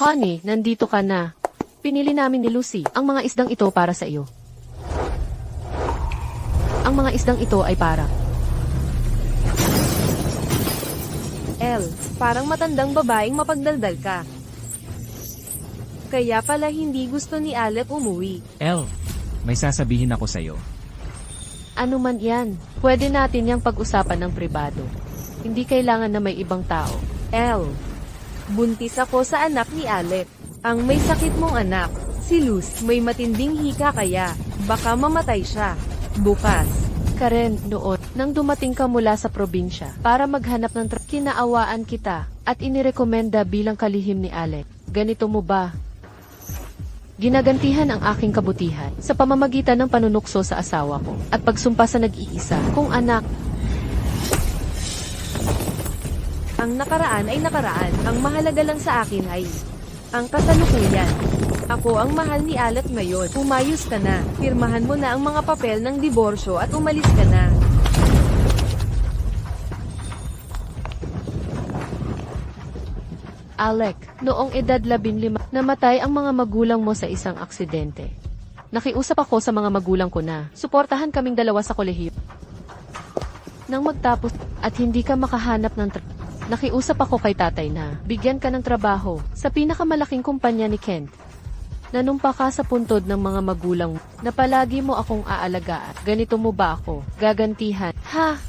Honey, nandito ka na. Pinili namin ni Lucy ang mga isdang ito para sa iyo. Ang mga isdang ito ay para El, parang matandang babaeng mapagdaldal ka. Kaya pala hindi gusto ni Alec umuwi. El, may sasabihin ako sa'yo. ano man yan. Pwede natin yang pag-usapan ng pribado. Hindi kailangan na may ibang tao. El, buntis ako sa anak ni Alec. Ang may sakit mong anak, si Luz, may matinding hika kaya, baka mamatay siya. Bukas. Karen, noon, nang dumating ka mula sa probinsya para maghanap ng kinaawaan kita at inirekomenda bilang kalihim ni Alec. Ganito mo ba? Ginagantihan ang aking kabutihan sa pamamagitan ng panunukso sa asawa ko at pagsumpa sa nag-iisa kong anak. Ang nakaraan ay nakaraan. Ang mahalaga lang sa akin ay ang kasalukuyan. Ako ang mahal ni Alec ngayon. Umayos ka na. Pirmahan mo na ang mga papel ng diborsyo at umalis ka na. Alec, noong edad 15, namatay ang mga magulang mo sa isang aksidente. Nakiusap ako sa mga magulang ko na suportahan kaming dalawa sa kolehiyo. Nang magtapos at hindi ka makahanap ng nakiusap ako kay tatay na bigyan ka ng trabaho sa pinakamalaking kumpanya ni Kent. Nanumpa ka sa puntod ng mga magulang na palagi mo akong aalagaan. Ganito mo ba ako gagantihan? Ha?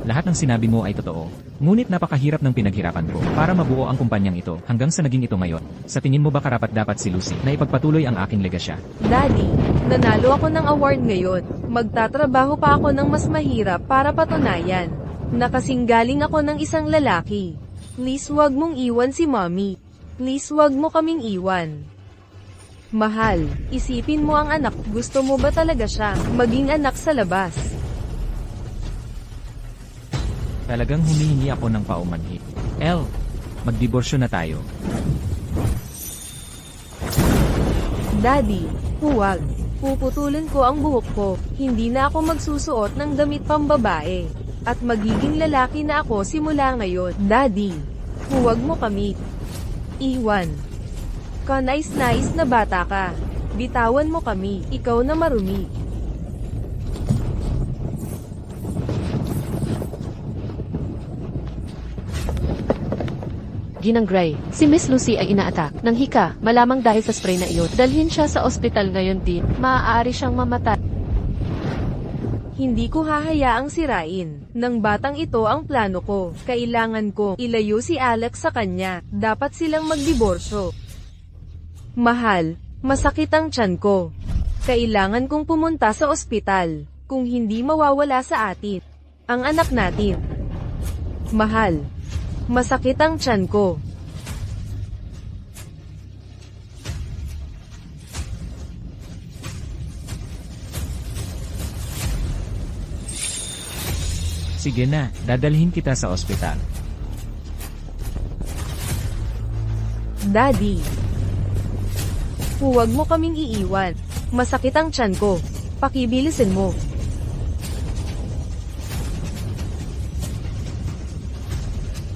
Lahat ng sinabi mo ay totoo. Ngunit napakahirap ng pinaghirapan ko para mabuo ang kumpanyang ito hanggang sa naging ito ngayon. Sa tingin mo ba karapat-dapat si Lucy na ipagpatuloy ang aking legasya? Daddy, nanalo ako ng award ngayon. Magtatrabaho pa ako ng mas mahirap para patunayan. Nakasinggaling ako ng isang lalaki. Please wag mong iwan si mommy. Please wag mo kaming iwan. Mahal, isipin mo ang anak. Gusto mo ba talaga siya maging anak sa labas? Talagang humihingi ako ng paumanhi. El, magdiborsyo na tayo. Daddy, huwag. Puputulin ko ang buhok ko. Hindi na ako magsusuot ng damit pambabae. At magiging lalaki na ako simula ngayon. Daddy, huwag mo kami iwan. Kanais-nais na bata ka. Bitawan mo kami. Ikaw na marumi. Ginang Gray, si Miss Lucy ay inaatak ng hika, malamang dahil sa spray na iyon. Dalhin siya sa ospital ngayon din, maaari siyang mamatay. Hindi ko hahayaang sirain ng batang ito ang plano ko. Kailangan ko ilayo si Alex sa kanya. Dapat silang magdiborsyo. Mahal, masakit ang tiyan ko. Kailangan kong pumunta sa ospital. Kung hindi mawawala sa atin ang anak natin. Mahal, masakit ang tiyan ko. Sige na, dadalhin kita sa ospital. Daddy, huwag mo kaming iiwan. Masakit ang tiyan ko. Pakibilisin mo.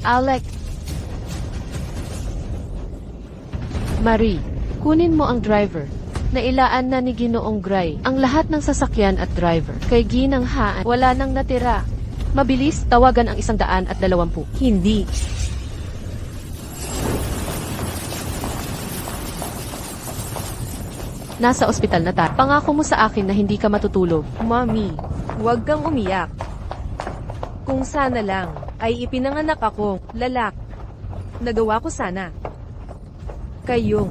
Alec. Marie, kunin mo ang driver. Nailaan na ni Ginoong Gray ang lahat ng sasakyan at driver. Kay Ginang Haan, wala nang natira. Mabilis, tawagan ang 120. Hindi. Nasa ospital na tayo. Pangako mo sa akin na hindi ka matutulog. Mommy, huwag kang umiyak. Kung sana lang, ay ipinanganak ako, lalak. Nagawa ko sana. Kayong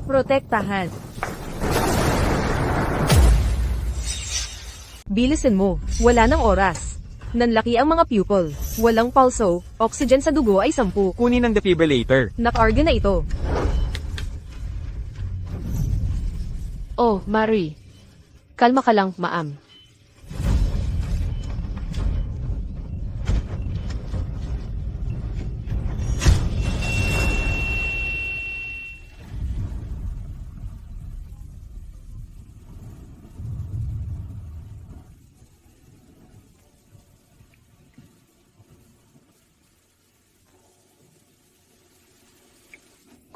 protektahan. Bilisin mo, wala nang oras. Nanlaki ang mga pupil. Walang pulso, oxygen sa dugo ay 10. Kunin ang defibrillator. Nakarga na ito. Oh, Marie. Kalma ka lang, ma'am.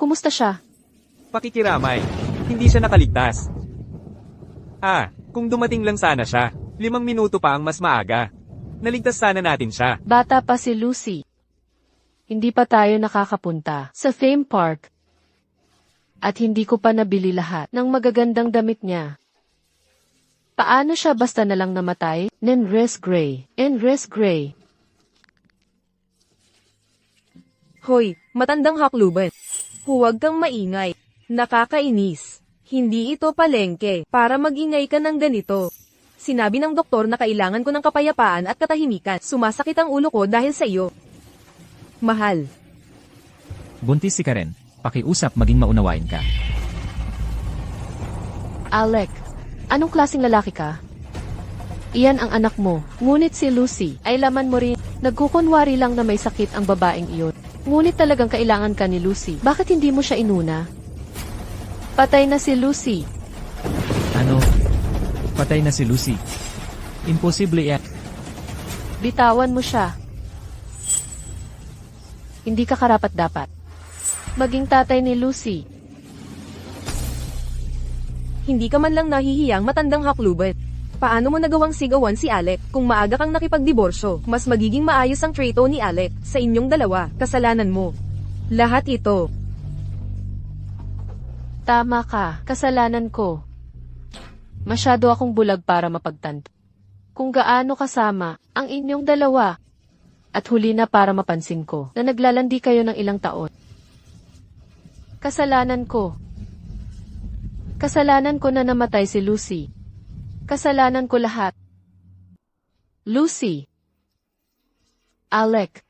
Kumusta siya? Pakikiramay. Hindi siya nakaligtas. Kung dumating lang sana siya, 5 minuto pa ang mas maaga. Naligtas sana natin siya. Bata pa si Lucy. Hindi pa tayo nakakapunta sa theme park. At hindi ko pa nabili lahat ng magagandang damit niya. Paano siya basta na lang namatay? Nenres Gray. Hoy, matandang hakluban. Huwag kang maingay. Nakakainis. Hindi ito palengke para magingay ka ng ganito. Sinabi ng doktor na kailangan ko ng kapayapaan at katahimikan. Sumasakit ang ulo ko dahil sa iyo. Mahal. Buntis si Karen. Pakiusap maging maunawain ka. Alec, anong klaseng lalaki ka? Iyan ang anak mo, ngunit si Lucy ay laman mo rin. Nagkukunwari lang na may sakit ang babaeng iyon. Ngunit talagang kailangan ka ni Lucy. Bakit hindi mo siya inuna? Patay na si Lucy. Ano? Patay na si Lucy. Imposible yan. Bitawan mo siya. Hindi ka karapat-dapat maging tatay ni Lucy. Hindi ka man lang nahihiyang matandang hakluban. Paano mo nagawang sigawan si Alec kung maaga kang nakipagdiborsyo? Mas magiging maayos ang trato ni Alec sa inyong dalawa, kasalanan mo. Lahat ito. Tama ka, kasalanan ko. Masyado akong bulag para mapagtanto kung gaano kasama ang inyong dalawa. At huli na para mapansin ko na naglalandi kayo ng ilang taon. Kasalanan ko. Kasalanan ko na namatay si Lucy. Kasalanan ko lahat. Lucy. Alec.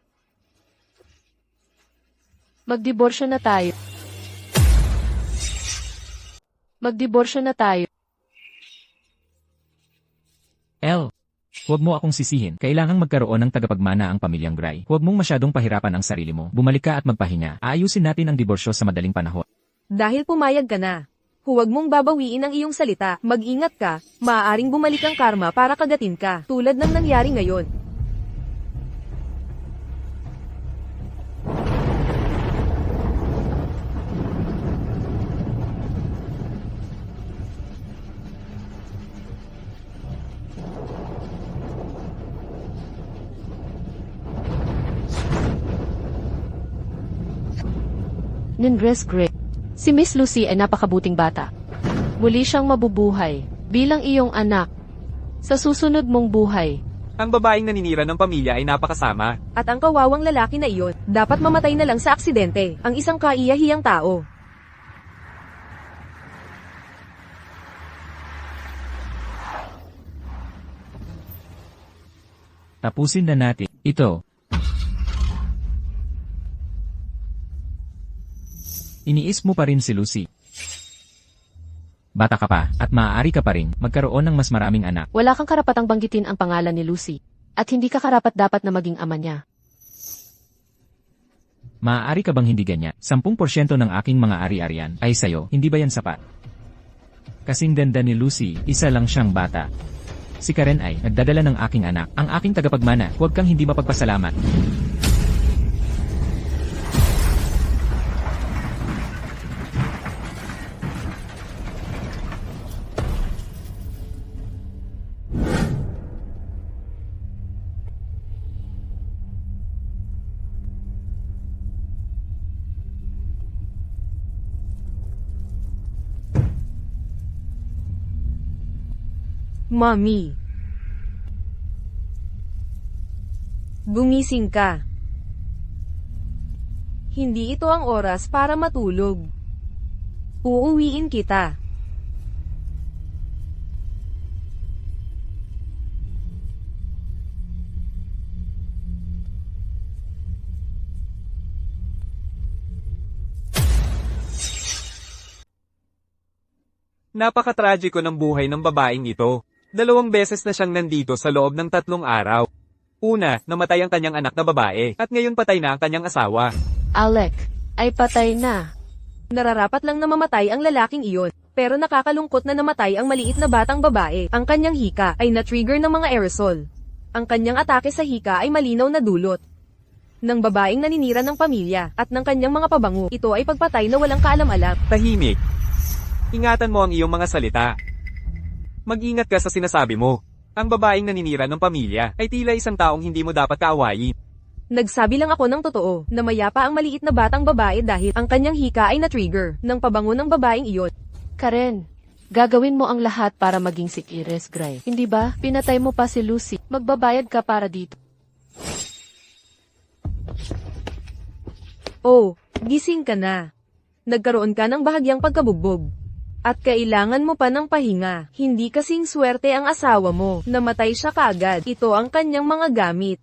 Magdiborsyo na tayo. Magdiborsyo na tayo. El, huwag mo akong sisihin. Kailangang magkaroon ng tagapagmana ang pamilyang Gray. Huwag mong masyadong pahirapan ang sarili mo. Bumalik ka at magpahinga. Aayusin natin ang diborsyo sa madaling panahon. Dahil pumayag ka na. Huwag mong babawiin ang iyong salita. Mag-ingat ka, maaaring bumalik ang karma para kagatin ka, tulad ng nangyari ngayon. Nenres Gray. Si Miss Lucy ay napakabuting bata. Muli siyang mabubuhay bilang iyong anak sa susunod mong buhay. Ang babaeng naninira ng pamilya ay napakasama. At ang kawawang lalaki na iyon, dapat mamatay na lang sa aksidente, ang isang kaiyahiyang tao. Tapusin na natin ito. Iniis mo pa rin si Lucy. Bata ka pa, at maaari ka pa rin magkaroon ng mas maraming anak. Wala kang karapatang banggitin ang pangalan ni Lucy. At hindi ka karapat-dapat na maging ama niya. Maaari ka bang hindi ganyan? 10% ng aking mga ari-arian ay sayo, hindi ba yan sapat? Kasing ganda ni Lucy, isa lang siyang bata. Si Karen ay nagdadala ng aking anak, ang aking tagapagmana, huwag kang hindi mapagpasalamat. Mommy. Gumising ka. Hindi ito ang oras para matulog. Uuwiin kita. Napaka-tragiko ng buhay ng babaeng ito. 2 beses na siyang nandito sa loob ng 3 araw. Una, namatay ang kanyang anak na babae, at ngayon patay na ang kanyang asawa. Alec ay patay na. Nararapat lang na mamatay ang lalaking iyon, pero nakakalungkot na namatay ang maliit na batang babae. Ang kanyang hika ay na-trigger ng mga aerosol. Ang kanyang atake sa hika ay malinaw na dulot ng babaeng naninira ng pamilya at ng kanyang mga pabango. Ito ay pagpatay na walang kaalam-alam. Tahimik. Ingatan mo ang iyong mga salita. Mag-ingat ka sa sinasabi mo. Ang babaeng naninira ng pamilya ay tila isang taong hindi mo dapat kaawayin. Nagsabi lang ako ng totoo na mayapa ang maliit na batang babae dahil ang kanyang hika ay na-trigger ng pabango ng babaeng iyon. Karen, gagawin mo ang lahat para maging si Iris Gray. Hindi ba? Pinatay mo pa si Lucy. Magbabayad ka para dito. Oh, gising ka na. Nagkaroon ka ng bahagyang pagkabugbog. At kailangan mo pa ng pahinga. Hindi kasing swerte ang asawa mo. Namatay siya kaagad. Ito ang kanyang mga gamit.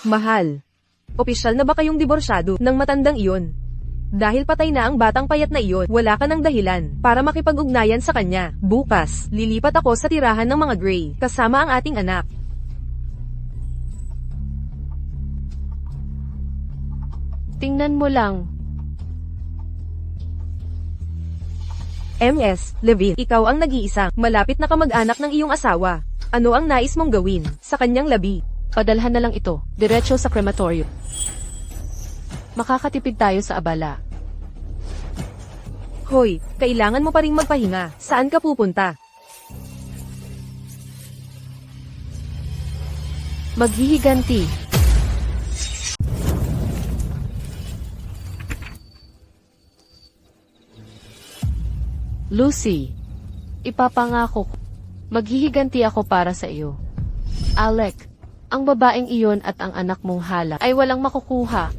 Mahal. Opisyal na ba kayong diborsyado ng matandang iyon? Dahil patay na ang batang payat na iyon, wala ka ng dahilan para makipag-ugnayan sa kanya. Bukas, lilipat ako sa tirahan ng mga Gray, kasama ang ating anak. Tingnan mo lang. MS, Levin, ikaw ang nag-iisang malapit na kamag-anak ng iyong asawa. Ano ang nais mong gawin sa kanyang labi? Padalhan na lang ito, diretso sa krematorium. Makakatipid tayo sa abala. Hoy, kailangan mo pa ring magpahinga. Saan ka pupunta? Maghihiganti. Lucy, ipapangako ko, maghihiganti ako para sa iyo. Alec, ang babaeng iyon at ang anak mong hala ay walang makukuha.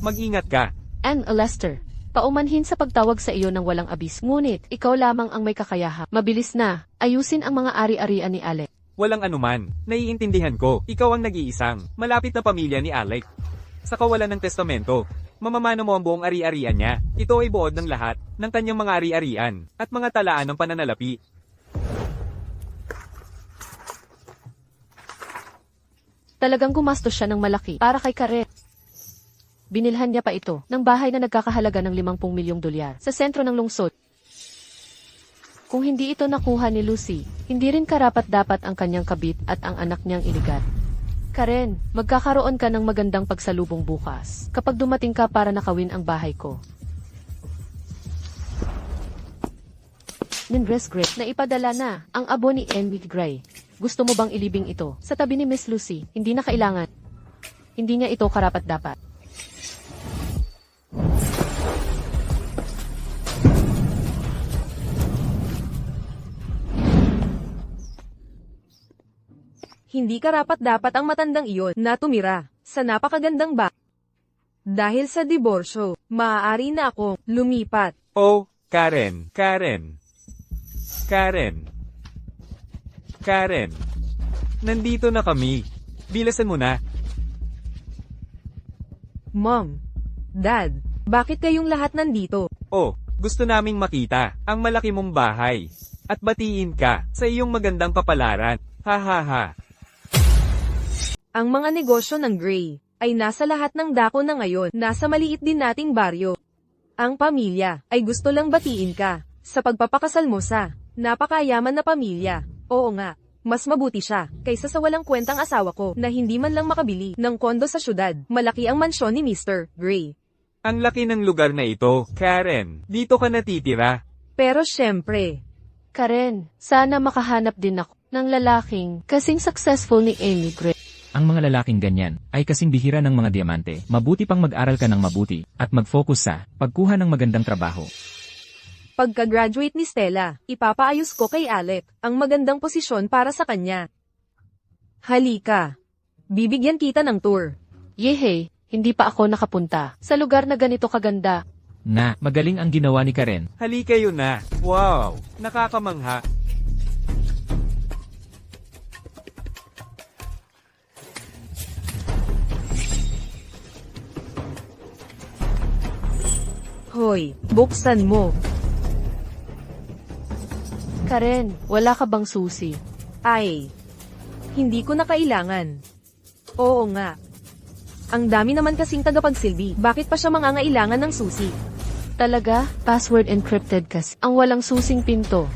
Mag-ingat ka. Anne Lester, paumanhin sa pagtawag sa iyo ng walang abis. Ngunit, ikaw lamang ang may kakayahan. Mabilis na, ayusin ang mga ari-arian ni Alec. Walang anuman. Naiintindihan ko. Ikaw ang nag-iisang, malapit na pamilya ni Alec. Sa kawalan ng testamento, mamamano mo ang buong ari-arian niya. Ito ay buod ng lahat, ng kanyang mga ari-arian, at mga talaan ng pananalapi. Talagang gumastos siya ng malaki para kay Karen. Binilhan niya pa ito ng bahay na nagkakahalaga ng 50 milyong dolyar sa sentro ng lungsod. Kung hindi ito nakuha ni Lucy, hindi rin karapat-dapat ang kanyang kabit at ang anak niyang iligat. Karen, magkakaroon ka ng magandang pagsalubong bukas kapag dumating ka para nakawin ang bahay ko. Nindres Gray, na ipadala na ang abo ni Envy Gray. Gusto mo bang ilibing ito sa tabi ni Miss Lucy? Hindi na kailangan. Hindi niya ito karapat-dapat. Hindi karapat-dapat ang matandang iyon na tumira sa napakagandang bahay. Dahil sa diborsyo, maaari na akong lumipat. Oh, Karen, Karen. Karen. Karen. Nandito na kami. Bilasan mo na. Mom, Dad, bakit kayong lahat nandito? Oh, gusto naming makita ang malaki mong bahay. At batiin ka sa iyong magandang kapalaran. Ha ha ha. Ang mga negosyo ng Gray ay nasa lahat ng dako na ngayon, nasa maliit din nating baryo. Ang pamilya ay gusto lang batiin ka sa pagpapakasal mo sa napakayaman na pamilya. Oo nga, mas mabuti siya kaysa sa walang kwentang asawa ko na hindi man lang makabili ng kondo sa syudad. Malaki ang mansyon ni Mr. Gray. Ang laki ng lugar na ito, Karen. Dito ka natitira. Pero syempre, Karen, sana makahanap din ako ng lalaking kasing successful ni Amy Gray. Ang mga lalaking ganyan ay kasing bihira ng mga diamante. Mabuti pang mag-aral ka ng mabuti at mag-focus sa pagkuha ng magandang trabaho. pagka-graduate ni Stella, ipapaayos ko kay Alec ang magandang posisyon para sa kanya. Halika. Bibigyan kita ng tour. Yehe, hindi pa ako nakapunta sa lugar na ganito kaganda. Na, magaling ang ginawa ni Karen. Halika yun na. Wow, nakakamangha. Hoy, buksan mo. Karen, wala ka bang susi? Ay, hindi ko na kailangan. Oo nga. Ang dami naman kasing tagapagsilbi. Bakit pa siya mangangailangan ng susi? Talaga? Password encrypted kasi. Ang walang susing pinto.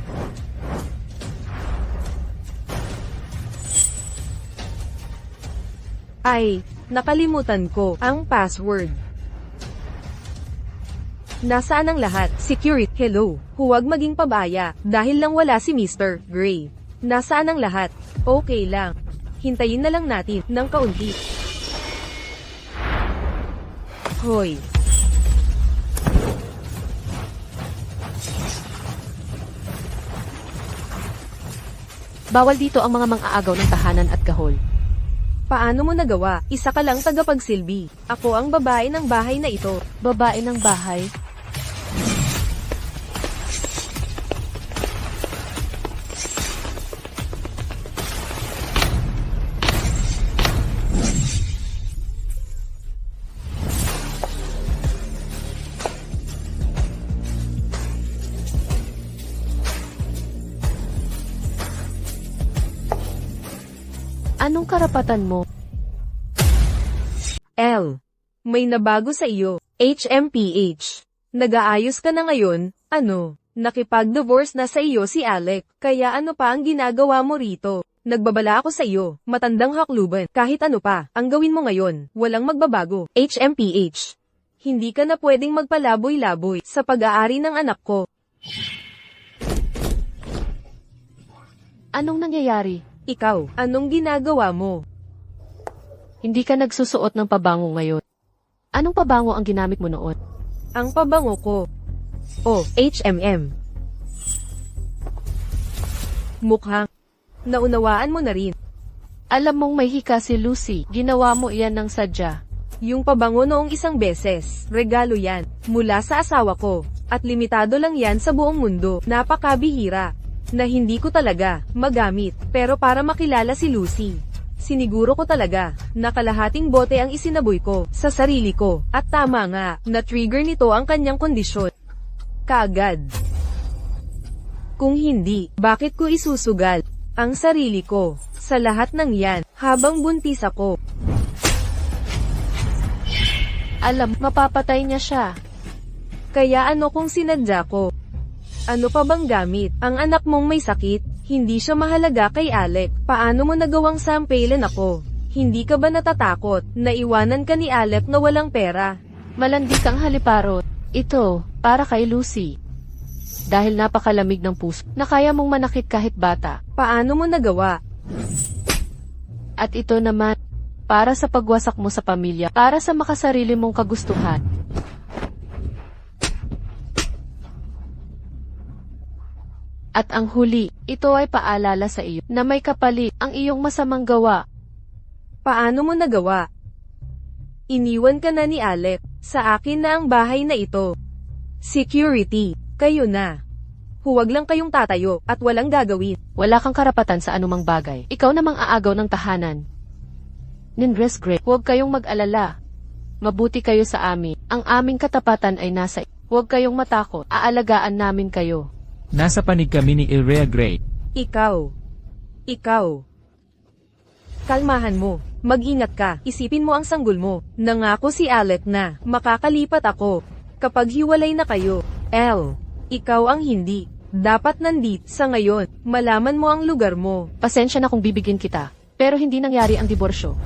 Ay, nakalimutan ko ang password. Nasaan ang lahat? Security, hello. Huwag maging pabaya, dahil lang wala si Mr. Gray. Nasaan ang lahat? Okay lang. Hintayin na lang natin ng kaunti. Hoy. Bawal dito ang mga mang-aagaw ng tahanan at gahol. Paano mo nagawa? Isa ka lang tagapagsilbi. Ako ang babae ng bahay na ito. Babae ng bahay. Anong karapatan mo? L. May nabago sa iyo. HMPH. Nag-aayos ka na ngayon, ano? Nakipag-divorce na sa iyo si Alec, kaya ano pa ang ginagawa mo rito? Nagbabala ako sa iyo, matandang hakluban, kahit ano pa, ang gawin mo ngayon, walang magbabago. HMPH. Hindi ka na pwedeng magpalaboy-laboy sa pag-aari ng anak ko. Anong nangyayari? Ikaw, anong ginagawa mo? Hindi ka nagsusuot ng pabango ngayon. Anong pabango ang ginamit mo noon? Ang pabango ko. Oh, HMM. Mukhang naunawaan mo na rin. Alam mong may hika si Lucy, ginawa mo iyan ng sadya. Yung pabango noong isang beses, regalo yan, mula sa asawa ko, at limitado lang yan sa buong mundo, napakabihira, na hindi ko talaga magamit, pero para makilala si Lucy. Siniguro ko talaga, na kalahating bote ang isinaboy ko, sa sarili ko, at tama nga, na-trigger nito ang kanyang kondisyon. Kaagad. Kung hindi, bakit ko isusugal ang sarili ko, sa lahat ng yan, habang buntis ako? Alam, mapapatay niya siya. Kaya ano kung sinadya ko? Ano pa bang gamit? Ang anak mong may sakit, hindi siya mahalaga kay Alec. Paano mo nagawang sampelan ako? Hindi ka ba natatakot na iwanan ka ni Alec na walang pera? Malandi kang haliparot. Ito, para kay Lucy. Dahil napakalamig ng puso, na kaya mong manakit kahit bata. Paano mo nagawa? At ito naman, para sa pagwasak mo sa pamilya, para sa makasarili mong kagustuhan. At ang huli, ito ay paalala sa iyo, na may kapalit ang iyong masamang gawa. Paano mo nagawa? Iniwan ka na ni Alec, sa akin na ang bahay na ito. Security, kayo na. Huwag lang kayong tatayo, at walang gagawin. Wala kang karapatan sa anumang bagay. Ikaw namang aagaw ng tahanan. Nindres Gray, huwag kayong mag-alala. Mabuti kayo sa amin. Ang aming katapatan ay nasa. Huwag kayong matakot. Aalagaan namin kayo. Nasa panig kami ni Ilrea Gray. Ikaw. Kalmahan mo. Mag-ingat ka. Isipin mo ang sanggol mo. Nangako si Alec na makakalipat ako kapag hiwalay na kayo. L. Ikaw ang hindi. Dapat nandit sa ngayon. Malaman mo ang lugar mo. Pasensya na kung bibigyan kita. Pero hindi nangyari ang diborsyo.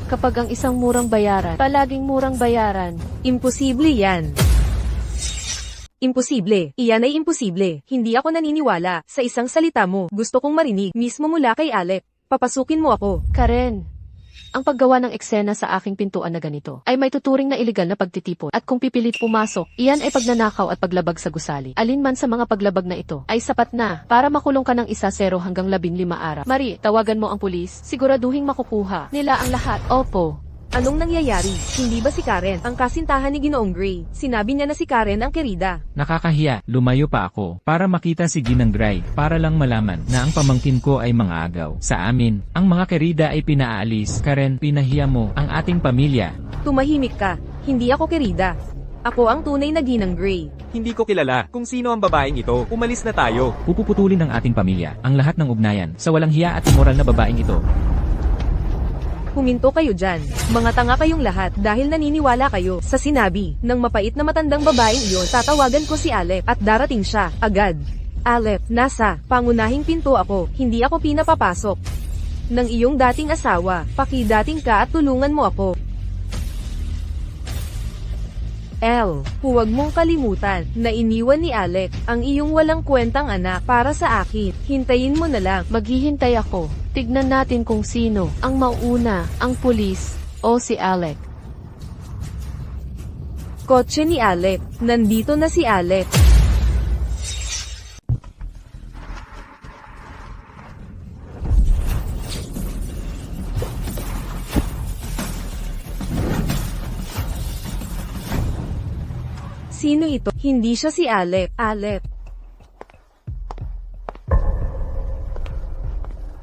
Kapag ang isang murang bayaran, palaging murang bayaran. Imposible yan. Imposible. Iyan ay imposible. Hindi ako naniniwala sa isang salita mo. Gusto kong marinig mismo mula kay Alec. Papasukin mo ako. Karen, ang paggawa ng eksena sa aking pintuan na ganito ay may tuturing na iligal na pagtitipon at kung pipilit pumasok, iyan ay pagnanakaw at paglabag sa gusali. Alin man sa mga paglabag na ito ay sapat na para makulong ka ng 1-0 hanggang 15 araw. Mari, tawagan mo ang pulis. Siguraduhing makukuha nila ang lahat. Opo. Anong nangyayari? Hindi ba si Karen ang kasintahan ni Ginoong Gray? Sinabi niya na si Karen ang kerida. Nakakahiya, lumayo pa ako para makita si Ginang Gray para lang malaman na ang pamangkin ko ay mga agaw. Sa amin, ang mga kerida ay pinaalis. Karen, pinahiya mo ang ating pamilya. Tumahimik ka. Hindi ako kerida. Ako ang tunay na Ginang Gray. Hindi ko kilala kung sino ang babaeng ito. Umalis na tayo. Pupuputulin ng ating pamilya ang lahat ng ugnayan sa walang hiya at immoral na babaeng ito. Huminto kayo dyan. Mga tanga kayong lahat dahil naniniwala kayo sa sinabi ng mapait na matandang babaeng iyon. Tatawagan ko si Alec at darating siya agad. Alec, nasa pangunahing pinto ako, hindi ako pinapapasok ng iyong dating asawa. Pakidating ka at tulungan mo ako. Huwag mong kalimutan na iniwan ni Alec ang iyong walang kwentang anak para sa akin. Hintayin mo na lang. Maghihintay ako. Tignan natin kung sino ang mauuna, ang pulis o si Alec. Kotse ni Alec. Nandito na si Alec. Sino ito? Hindi siya si Alec. Alec.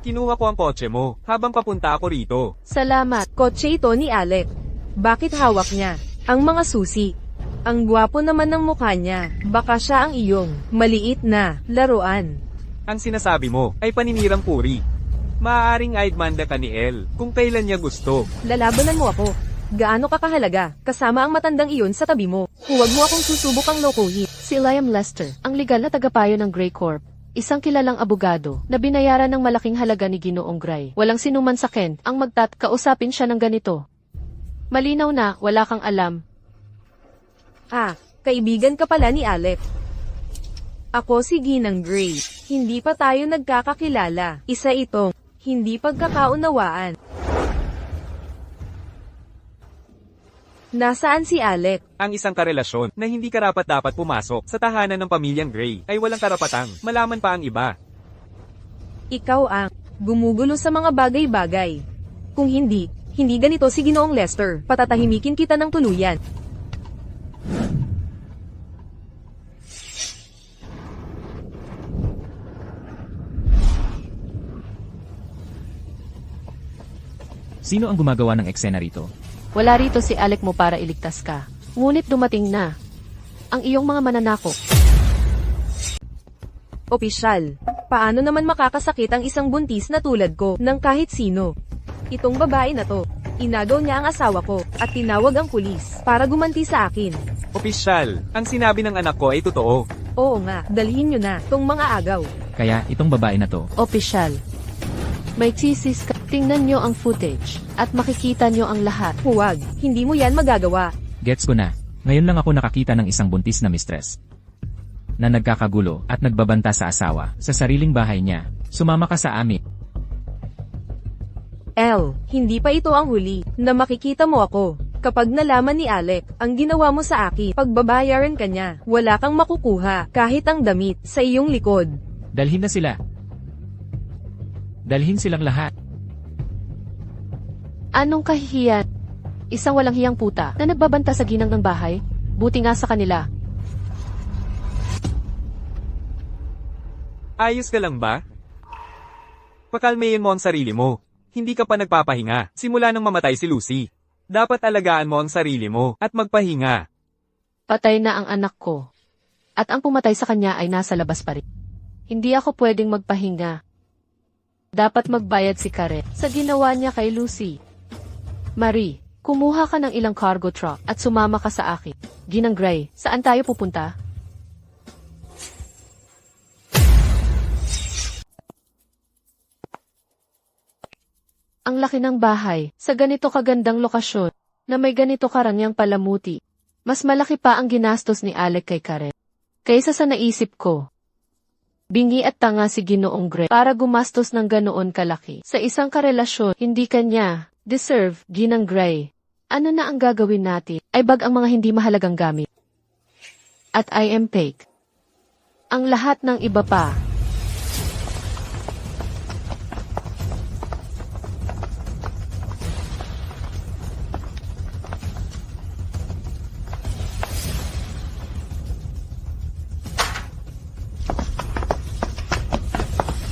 Kinuha ko ang kotse mo, habang papunta ako rito. Salamat. Kotse ito ni Alec. Bakit hawak niya ang mga susi? Ang gwapo naman ng mukha niya. Baka siya ang iyong maliit na laruan. Ang sinasabi mo ay paninirang puri. Maaaring aidmanda ka ni El, kung kailan niya gusto. Lalabanan mo ako. Gaano ka kahalaga, kasama ang matandang iyon sa tabi mo. Huwag mo akong susubukang lokohin. Si Liam Lester, ang legal na tagapayo ng Grey Corp. Isang kilalang abogado na binayaran ng malaking halaga ni Ginoong Gray. Walang sinuman sa Kent ang kausapin siya ng ganito. Malinaw na, wala kang alam. Kaibigan ka pala ni Alec. Ako si Ginang Gray. Hindi pa tayo nagkakakilala. Isa itong hindi pagkakaunawaan. Nasaan si Alec? Ang isang karelasyon na hindi karapat-dapat pumasok sa tahanan ng pamilyang Gray ay walang karapatang malaman pa ang iba. Ikaw ang gumugulo sa mga bagay-bagay. Kung hindi ganito si Ginoong Lester, patatahimikin kita ng tuluyan. Sino ang gumagawa ng eksena rito? Wala rito si Alec mo para iligtas ka. Ngunit dumating na ang iyong mga mananakop. Opisyal, paano naman makakasakit ang isang buntis na tulad ko ng kahit sino? Itong babae na to, inagaw niya ang asawa ko at tinawag ang pulis para gumanti sa akin. Opisyal, ang sinabi ng anak ko ay totoo. Oo nga, dalhin nyo na tong mga agaw. Kaya itong babae na to, Opisyal. May thesis ka. Tingnan nyo ang footage at makikita nyo ang lahat. Huwag, hindi mo yan magagawa. gets ko na. Ngayon lang ako nakakita ng isang buntis na mistress na nagkakagulo at nagbabanta sa asawa sa sariling bahay niya. Sumama ka sa amin. Hindi pa ito ang huli na makikita mo ako. Kapag nalaman ni Alec ang ginawa mo sa akin, pagbabayaran ka niya, wala kang makukuha kahit ang damit sa iyong likod. Dalhin na sila. Dalhin silang lahat. Anong kahihiyan? Isang walang hiyang puta na nagbabanta sa ginang ng bahay? Buti nga sa kanila. Ayos ka lang ba? Pakalmayin mo ang sarili mo. Hindi ka pa nagpapahinga, simula nang mamatay si Lucy. Dapat alagaan mo ang sarili mo, at magpahinga. Patay na ang anak ko. At ang pumatay sa kanya ay nasa labas pa rin. Hindi ako pwedeng magpahinga. Dapat magbayad si Karen sa ginawa niya kay Lucy. Marie, kumuha ka ng ilang cargo truck at sumama ka sa akin. Ginang Gray, saan tayo pupunta? Ang laki ng bahay, sa ganito kagandang lokasyon, na may ganito karanyang palamuti. Mas malaki pa ang ginastos ni Alec kay Karen kaysa sa naisip ko. Bingi at tanga si Ginoong Gray para gumastos ng ganoon kalaki sa isang karelasyon hindi kanya deserve. Ginang Gray, ano na ang gagawin natin? Ay bag ang mga hindi mahalagang gamit. At I am fake. Ang lahat ng iba pa.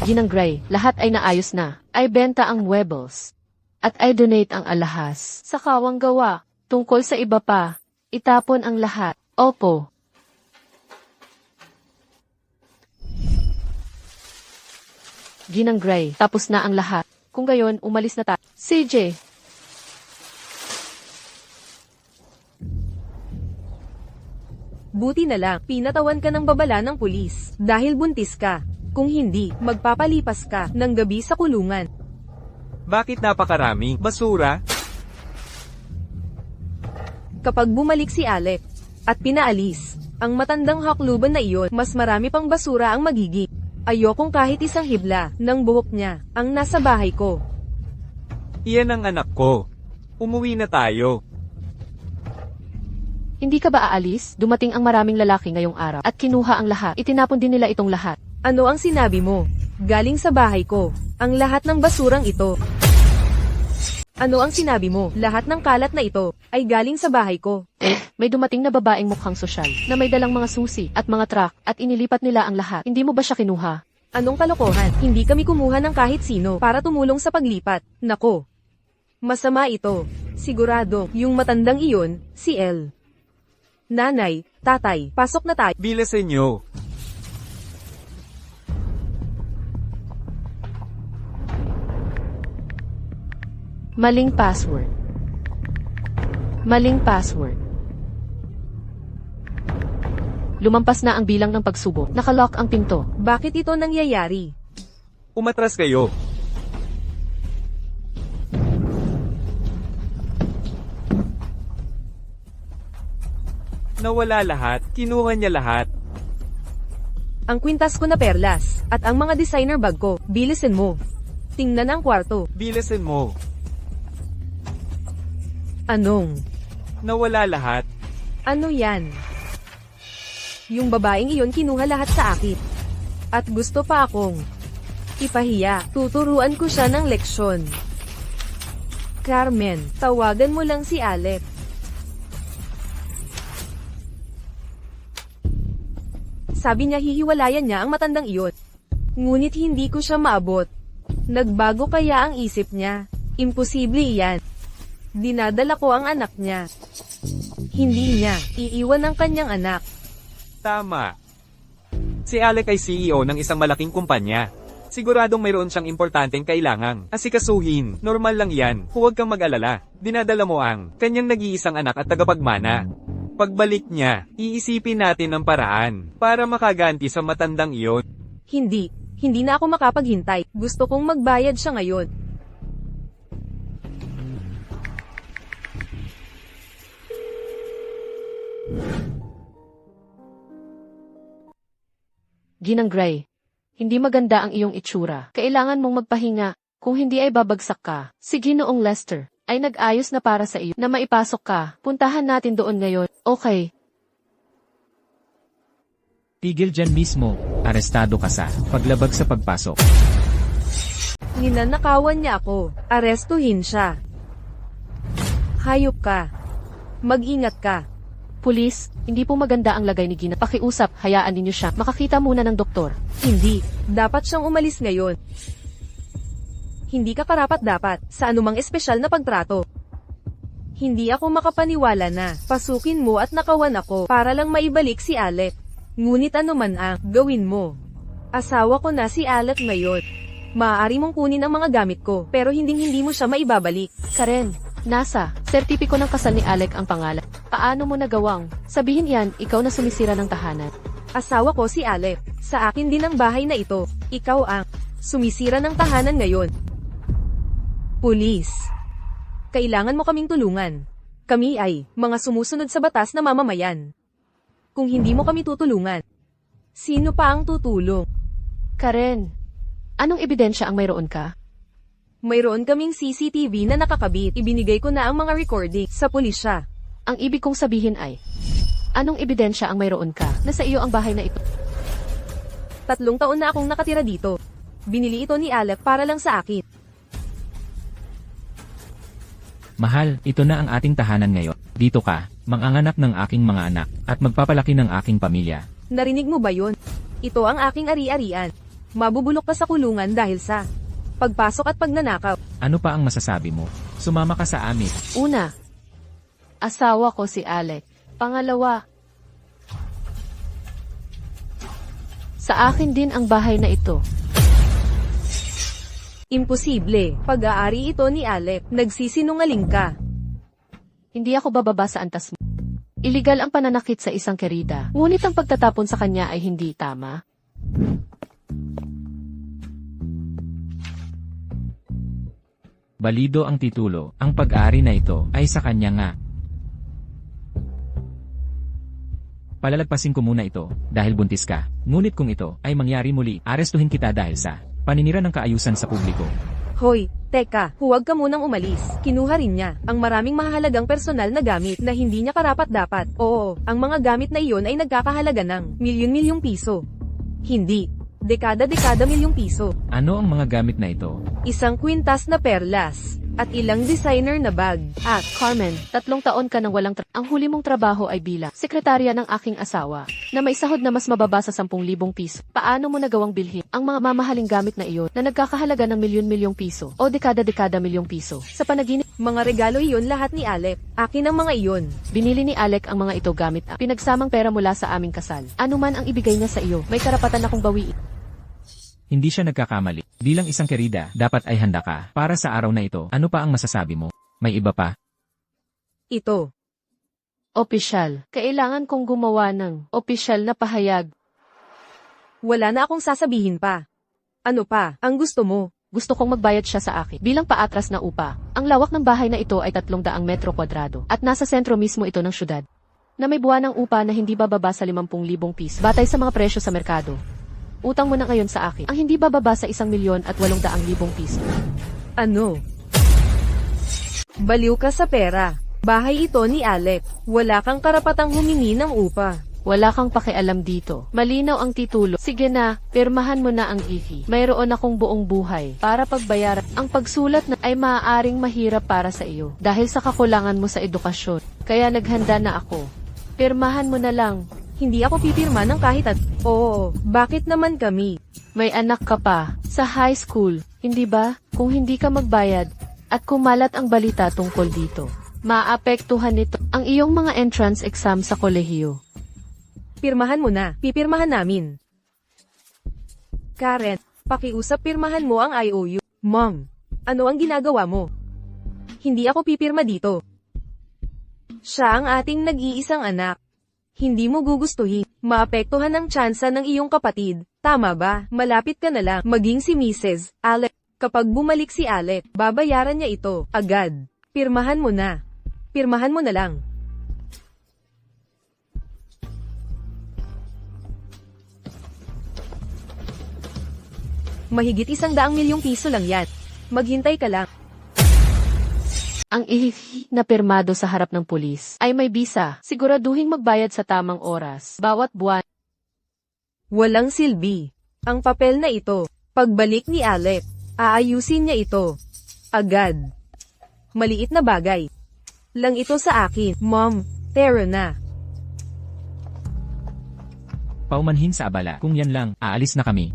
Ginang Gray, lahat ay naayos na. Ay benta ang Webbles. At ay donate ang alahas sa kawang gawa. Tungkol sa iba pa, itapon ang lahat. Opo. Ginang Gray, tapos na ang lahat. Kung gayon, umalis na tayo. CJ, Buti na lang, pinatawan ka ng babala ng pulis, dahil buntis ka. Kung hindi, magpapalipas ka ng gabi sa kulungan. Bakit napakaraming basura? Kapag bumalik si Alec, at pinaalis, ang matandang hakluban na iyon, mas marami pang basura ang magiging. Ayokong kahit isang hibla ng buhok niya ang nasa bahay ko. Iyan ang anak ko. Umuwi na tayo. Hindi ka ba aalis? Dumating ang maraming lalaki ngayong araw at kinuha ang lahat. Itinapon din nila itong lahat. Ano ang sinabi mo? Galing sa bahay ko, ang lahat ng basurang ito. Ano ang sinabi mo? Lahat ng kalat na ito ay galing sa bahay ko. May dumating na babaeng mukhang sosyal na may dalang mga susi at mga truck at inilipat nila ang lahat. Hindi mo ba siya kinuha? Anong kalokohan? Hindi kami kumuha ng kahit sino para tumulong sa paglipat. Nako. Masama ito. Sigurado, yung matandang iyon, si El. Nanay, tatay, pasok na tayo. Bilisan nyo. Maling password. Maling password. Lumampas na ang bilang ng pagsubok. Nakalock ang pinto. Bakit ito nangyayari? Umatras kayo. Nawala lahat. Kinuha niya lahat. Ang kwintas ko na perlas, at ang mga designer bag ko, bilisin mo. Tingnan ang kwarto. Bilisan mo. Anong? Nawala lahat. Ano yan? Yung babaeng iyon kinuha lahat sa akin. At gusto pa akong ipahiya. Tuturuan ko siya ng leksyon. Carmen, tawagan mo lang si Alec. Sabi niya hihiwalayan niya ang matandang iyon. Ngunit hindi ko siya maabot. Nagbago kaya ang isip niya. Imposible iyan. Dinadala ko ang anak niya. Hindi niya iiwan ang kanyang anak. Tama. Si Alec ay CEO ng isang malaking kumpanya. Siguradong mayroon siyang importanteng kailangang asikasuhin. Normal lang yan. Huwag kang mag-alala. Dinadala mo ang kanyang nag-iisang anak at tagapagmana. Pagbalik niya, iisipin natin ang paraan para makaganti sa matandang iyon. Hindi na ako makapaghintay. Gusto kong magbayad siya ngayon. Ginang Gray. Hindi maganda ang iyong itsura. Kailangan mong magpahinga. Kung hindi ay babagsak ka. Si Ginoong Lester ay nag-ayos na para sa iyo na maipasok ka. Puntahan natin doon ngayon. Okay. Tigil dyan mismo. Arestado ka sa paglabag sa pagpasok. Ninanakawan niya ako. Arestuhin siya. Hayop ka. Mag-ingat ka. Pulis, hindi po maganda ang lagay ni Gina. Pakiusap, hayaan ninyo siya. Makakita muna ng doktor. Hindi. Dapat siyang umalis ngayon. Hindi ka karapat-dapat sa anumang espesyal na pagtrato. Hindi ako makapaniwala na pasukin mo at nakawan ako para lang maibalik si Alec. Ngunit ano man ang gawin mo. Asawa ko na si Alec ngayon. Maaari mong kunin ang mga gamit ko pero hindi mo siya maibabalik. Karen, nasa sertipiko ng kasal ni Alec ang pangalan. Paano mo nagawang sabihin yan, ikaw na sumisira ng tahanan? Asawa ko si Alec. Sa akin din ang bahay na ito. Ikaw ang sumisira ng tahanan ngayon. Pulis. Kailangan mo kaming tulungan. Kami ay mga sumusunod sa batas na mamamayan. Kung hindi mo kami tutulungan, sino pa ang tutulong? Karen, anong ebidensya ang mayroon ka? Mayroon kaming CCTV na nakakabit. Ibinigay ko na ang mga recording sa pulisya. Ang ibig kong sabihin ay, anong ebidensya ang mayroon ka na sa iyo ang bahay na ito? 3 taon na akong nakatira dito. Binili ito ni Alec para lang sa akin. Mahal, ito na ang ating tahanan ngayon. Dito ka, manganganak ng aking mga anak, at magpapalaki ng aking pamilya. Narinig mo ba yon? Ito ang aking ari-arian. Mabubulok ka sa kulungan dahil sa pagpasok at pagnanakaw. Ano pa ang masasabi mo? Sumama ka sa amin. Una, asawa ko si Alec. Pangalawa, sa akin din ang bahay na ito. Imposible. Pag-aari ito ni Alec. Nagsisinungaling ka. Hindi ako bababa sa antas mo. Iligal ang pananakit sa isang kerida, ngunit ang pagtatapon sa kanya ay hindi tama. Balido ang titulo, ang pag-ari na ito ay sa kanya nga. Palalagpasin ko muna ito, dahil buntis ka. Ngunit kung ito ay mangyari muli, arestuhin kita dahil sa paninira ng kaayusan sa publiko. Hoy, teka, huwag ka munang umalis. Kinuha rin niya ang maraming mahalagang personal na gamit na hindi niya karapat-dapat. Oo, ang mga gamit na iyon ay nagkakahalaga ng milyon-milyong piso. Hindi. Dekada-dekada milyong piso. Ano ang mga gamit na ito? Isang kwintas na perlas. At ilang designer na bag. At, Carmen, 3 taon ka nang walang ang huli mong trabaho ay bilang sekretarya ng aking asawa, na may sahod na mas mababa sa 10,000 piso. Paano mo nagawang bilhin ang mga mamahaling gamit na iyon na nagkakahalaga ng milyon-milyong piso o dekada-dekada milyong piso? Sa panaginip, Mga regalo iyon lahat ni Alec. Akin ang mga iyon. binili ni Alec ang mga ito gamit ang pinagsamang pera mula sa aming kasal. Ano man ang ibigay niya sa iyo, may karapatan akong bawiin. Hindi siya nagkakamali. Bilang isang kerida, dapat ay handa ka. Para sa araw na ito, ano pa ang masasabi mo? May iba pa? Ito. Opisyal, kailangan kong gumawa ng opisyal na pahayag. Wala na akong sasabihin pa. Ano pa, ang gusto mo? Gusto kong magbayad siya sa akin bilang paatras na upa. Ang lawak ng bahay na ito ay 300 metro kwadrado at nasa sentro mismo ito ng syudad, na may buwan ng upa na hindi bababa sa 50,000 piso batay sa mga presyo sa merkado. Utang mo na ngayon sa akin ang hindi bababa sa 1,800,000 piso. Ano? Baliw ka sa pera. Bahay ito ni Alec. Wala kang karapatang humingi ng upa. Wala kang pakialam dito. Malinaw ang titulo. Sige na, pirmahan mo na ang ihi. Mayroon akong buong buhay para pagbayaran. Ang pagsulat na ay maaaring mahirap para sa iyo dahil sa kakulangan mo sa edukasyon. Kaya naghanda na ako. Pirmahan mo na lang. Hindi ako pipirma ng kahit at... Oo, bakit naman kami? May anak ka pa sa high school, hindi ba? Kung hindi ka magbayad at kumalat ang balita tungkol dito, maapektuhan nito ang iyong mga entrance exam sa kolehiyo. Pirmahan mo na. Pipirmahan namin. Karen, pakiusap pirmahan mo ang IOU. Mom, ano ang ginagawa mo? Hindi ako pipirma dito. Siya ang ating nag-iisang anak. Hindi mo gugustuhin. Maapektuhan ang tsansa ng iyong kapatid. Tama ba? Malapit ka na lang. Maging si Mrs. Alec. Kapag bumalik si Alec, babayaran niya ito. Agad. Pirmahan mo na. Pirmahan mo na lang. Mahigit 100,000,000 piso lang yan. Maghintay ka lang. Ang ihi na pirmado sa harap ng pulis ay may bisa. Siguraduhin magbayad sa tamang oras bawat buwan. Walang silbi. Ang papel na ito. Pagbalik ni Alec, aayusin niya ito. Agad. Maliit na bagay. Lang ito sa akin. Mom, pero na. Paumanhin sa abala. Kung yan lang, aalis na kami.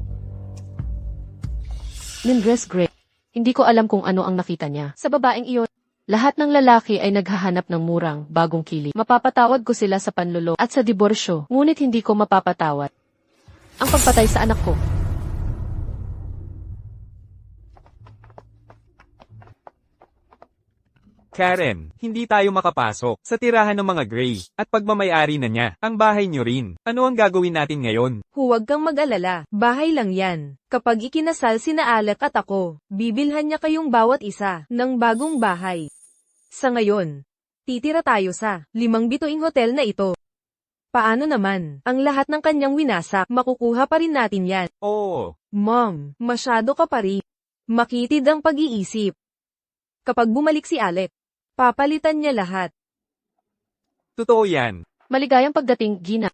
Mindres Gray. Hindi ko alam kung ano ang nakita niya sa babaeng iyon. Lahat ng lalaki ay naghahanap ng murang, bagong kilig. Mapapatawad ko sila sa panluloko at sa diborsyo, ngunit hindi ko mapapatawad ang pagpatay sa anak ko. Karen, hindi tayo makapasok sa tirahan ng mga Gray at pagmamayari na niya ang bahay niyo rin. Ano ang gagawin natin ngayon? Huwag kang mag-alala. Bahay lang yan. Kapag ikinasal sina Alec at ako, bibilhan niya kayong bawat isa ng bagong bahay. Sa ngayon, titira tayo sa 5 bituing hotel na ito. Paano naman? Ang lahat ng kanyang winasak, makukuha pa rin natin yan. Oo. Mom, masyado ka pa rin. Makitid ang pag-iisip. Kapag bumalik si Alec, papalitan niya lahat. Totoo yan. Maligayang pagdating, Gina.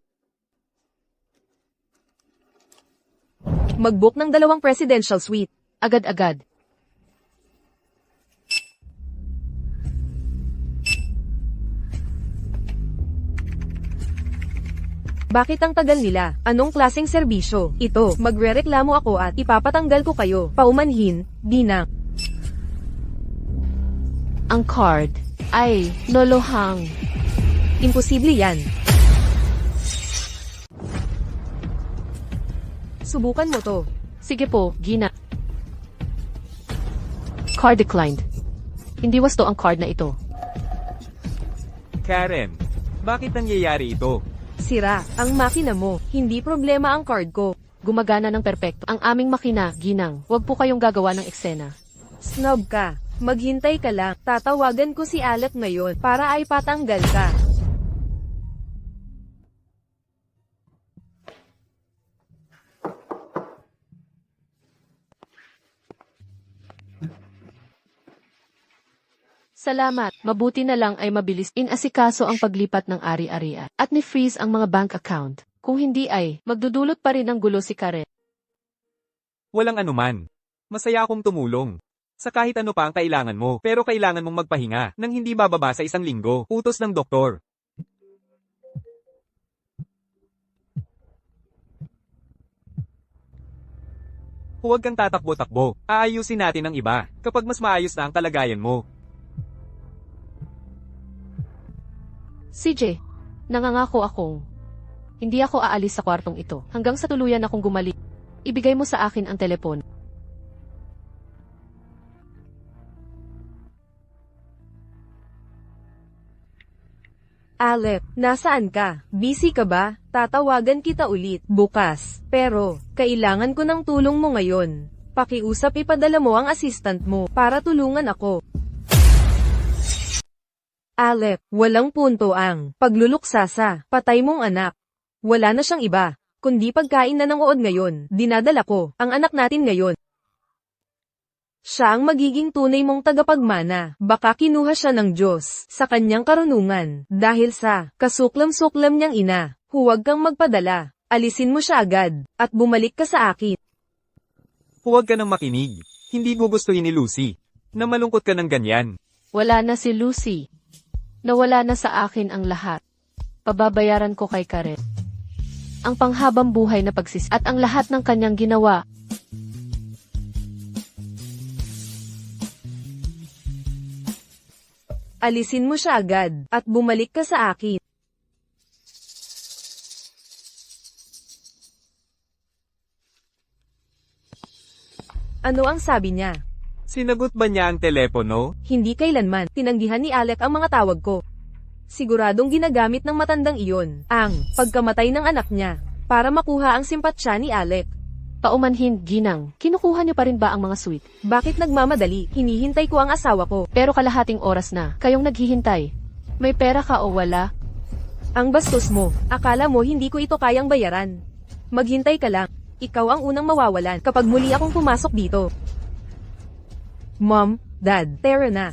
Mag-book ng 2 presidential suite. Agad-agad. Bakit ang tagal nila? Anong klaseng serbisyo? Ito, magrereklamo ako at ipapatanggal ko kayo. Paumanhin, Dina. Ang card ay nolohang. Imposible yan. Subukan mo to. Sige po, Gina. Card declined. Hindi wasto ang card na ito. Karen, Bakit nangyayari ito? Sira, ang makina mo. Hindi problema ang card ko. Gumagana ng perpekto ang aming makina, Ginang. Huwag po kayong gagawa ng eksena. Snob ka. Maghintay ka lang. Tatawagan ko si Alec ngayon para ay patanggal ka. Salamat. Mabuti na lang ay mabilis inasikaso ang paglipat ng ari-arian at ni-freeze ang mga bank account. Kung hindi ay, magdudulot pa rin ng gulo si Karen. Walang anuman. Masaya akong tumulong. Sa kahit ano pa ang kailangan mo, pero kailangan mong magpahinga nang hindi bababa sa 1 linggo. Utos ng doktor. Huwag kang tatakbo-takbo. Aayusin natin ang iba kapag mas maayos na ang kalagayan mo. CJ, nangangako akong hindi ako aalis sa kwartong ito hanggang sa tuluyan akong gumaling. Ibigay mo sa akin ang telepono. Alec, nasaan ka? Busy ka ba? Tatawagan kita ulit, bukas. Pero, kailangan ko ng tulong mo ngayon. Pakiusap ipadala mo ang assistant mo, para tulungan ako. Alec, walang punto ang pagluluksasa, patay mong anak. Wala na siyang iba, kundi pagkain na ng uod ngayon. Dinadala ko, ang anak natin ngayon. Siya ang magiging tunay mong tagapagmana. Baka kinuha siya ng Diyos sa kanyang karunungan dahil sa kasuklam-suklam niyang ina. Huwag kang magpadala. Alisin mo siya agad at bumalik ka sa akin. Huwag ka nang makinig. Hindi gugustuhin ni Lucy na malungkot ka ng ganyan. Wala na si Lucy. Nawala na sa akin ang lahat. Pababayaran ko kay Karen ang panghabang buhay na pagsis at ang lahat ng kanyang ginawa. Alisin mo siya agad at bumalik ka sa akin. Ano ang sabi niya? Sinagot ba niya ang telepono? Hindi kailanman tinanggihan ni Alec ang mga tawag ko. Siguradong ginagamit ng matandang iyon ang pagkamatay ng anak niya para makuha ang simpatsya ni Alec. Paumanhin, Ginang. Kinukuha niyo pa rin ba ang mga sweet? Bakit nagmamadali? Hinihintay ko ang asawa ko. Pero kalahating oras na, kayong naghihintay. May pera ka o wala? Ang bastos mo. Akala mo hindi ko ito kayang bayaran. Maghintay ka lang. Ikaw ang unang mawawalan kapag muli akong pumasok dito. Mom, Dad, tara na.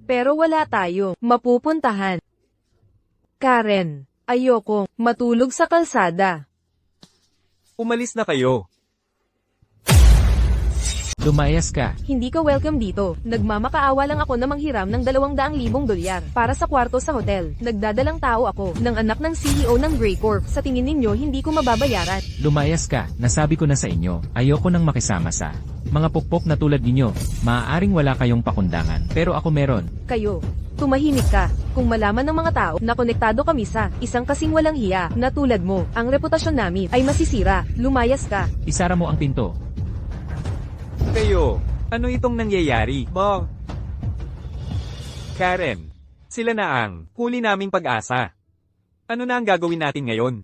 Pero wala tayo mapupuntahan. Karen, ayokong matulog sa kalsada. Umalis na kayo. Lumayas ka. Hindi ka welcome dito. Nagmamakaawa lang ako na manghiram ng $200,000 para sa kwarto sa hotel. Nagdadalang tao ako ng anak ng CEO ng Grey Corp. Sa tingin ninyo hindi ko mababayaran. Lumayas ka. Nasabi ko na sa inyo, ayoko nang makisama sa mga pukpok na tulad ninyo. Maaaring wala kayong pakundangan, pero ako meron. Kayo, tumahimik ka. Kung malaman ng mga tao na konektado kami sa isang kasing walang hiya na tulad mo, ang reputasyon namin ay masisira. Lumayas ka. Isara mo ang pinto. Kayo, ano itong nangyayari? Mom. Karen, sila na ang huli naming pag-asa. Ano na ang gagawin natin ngayon?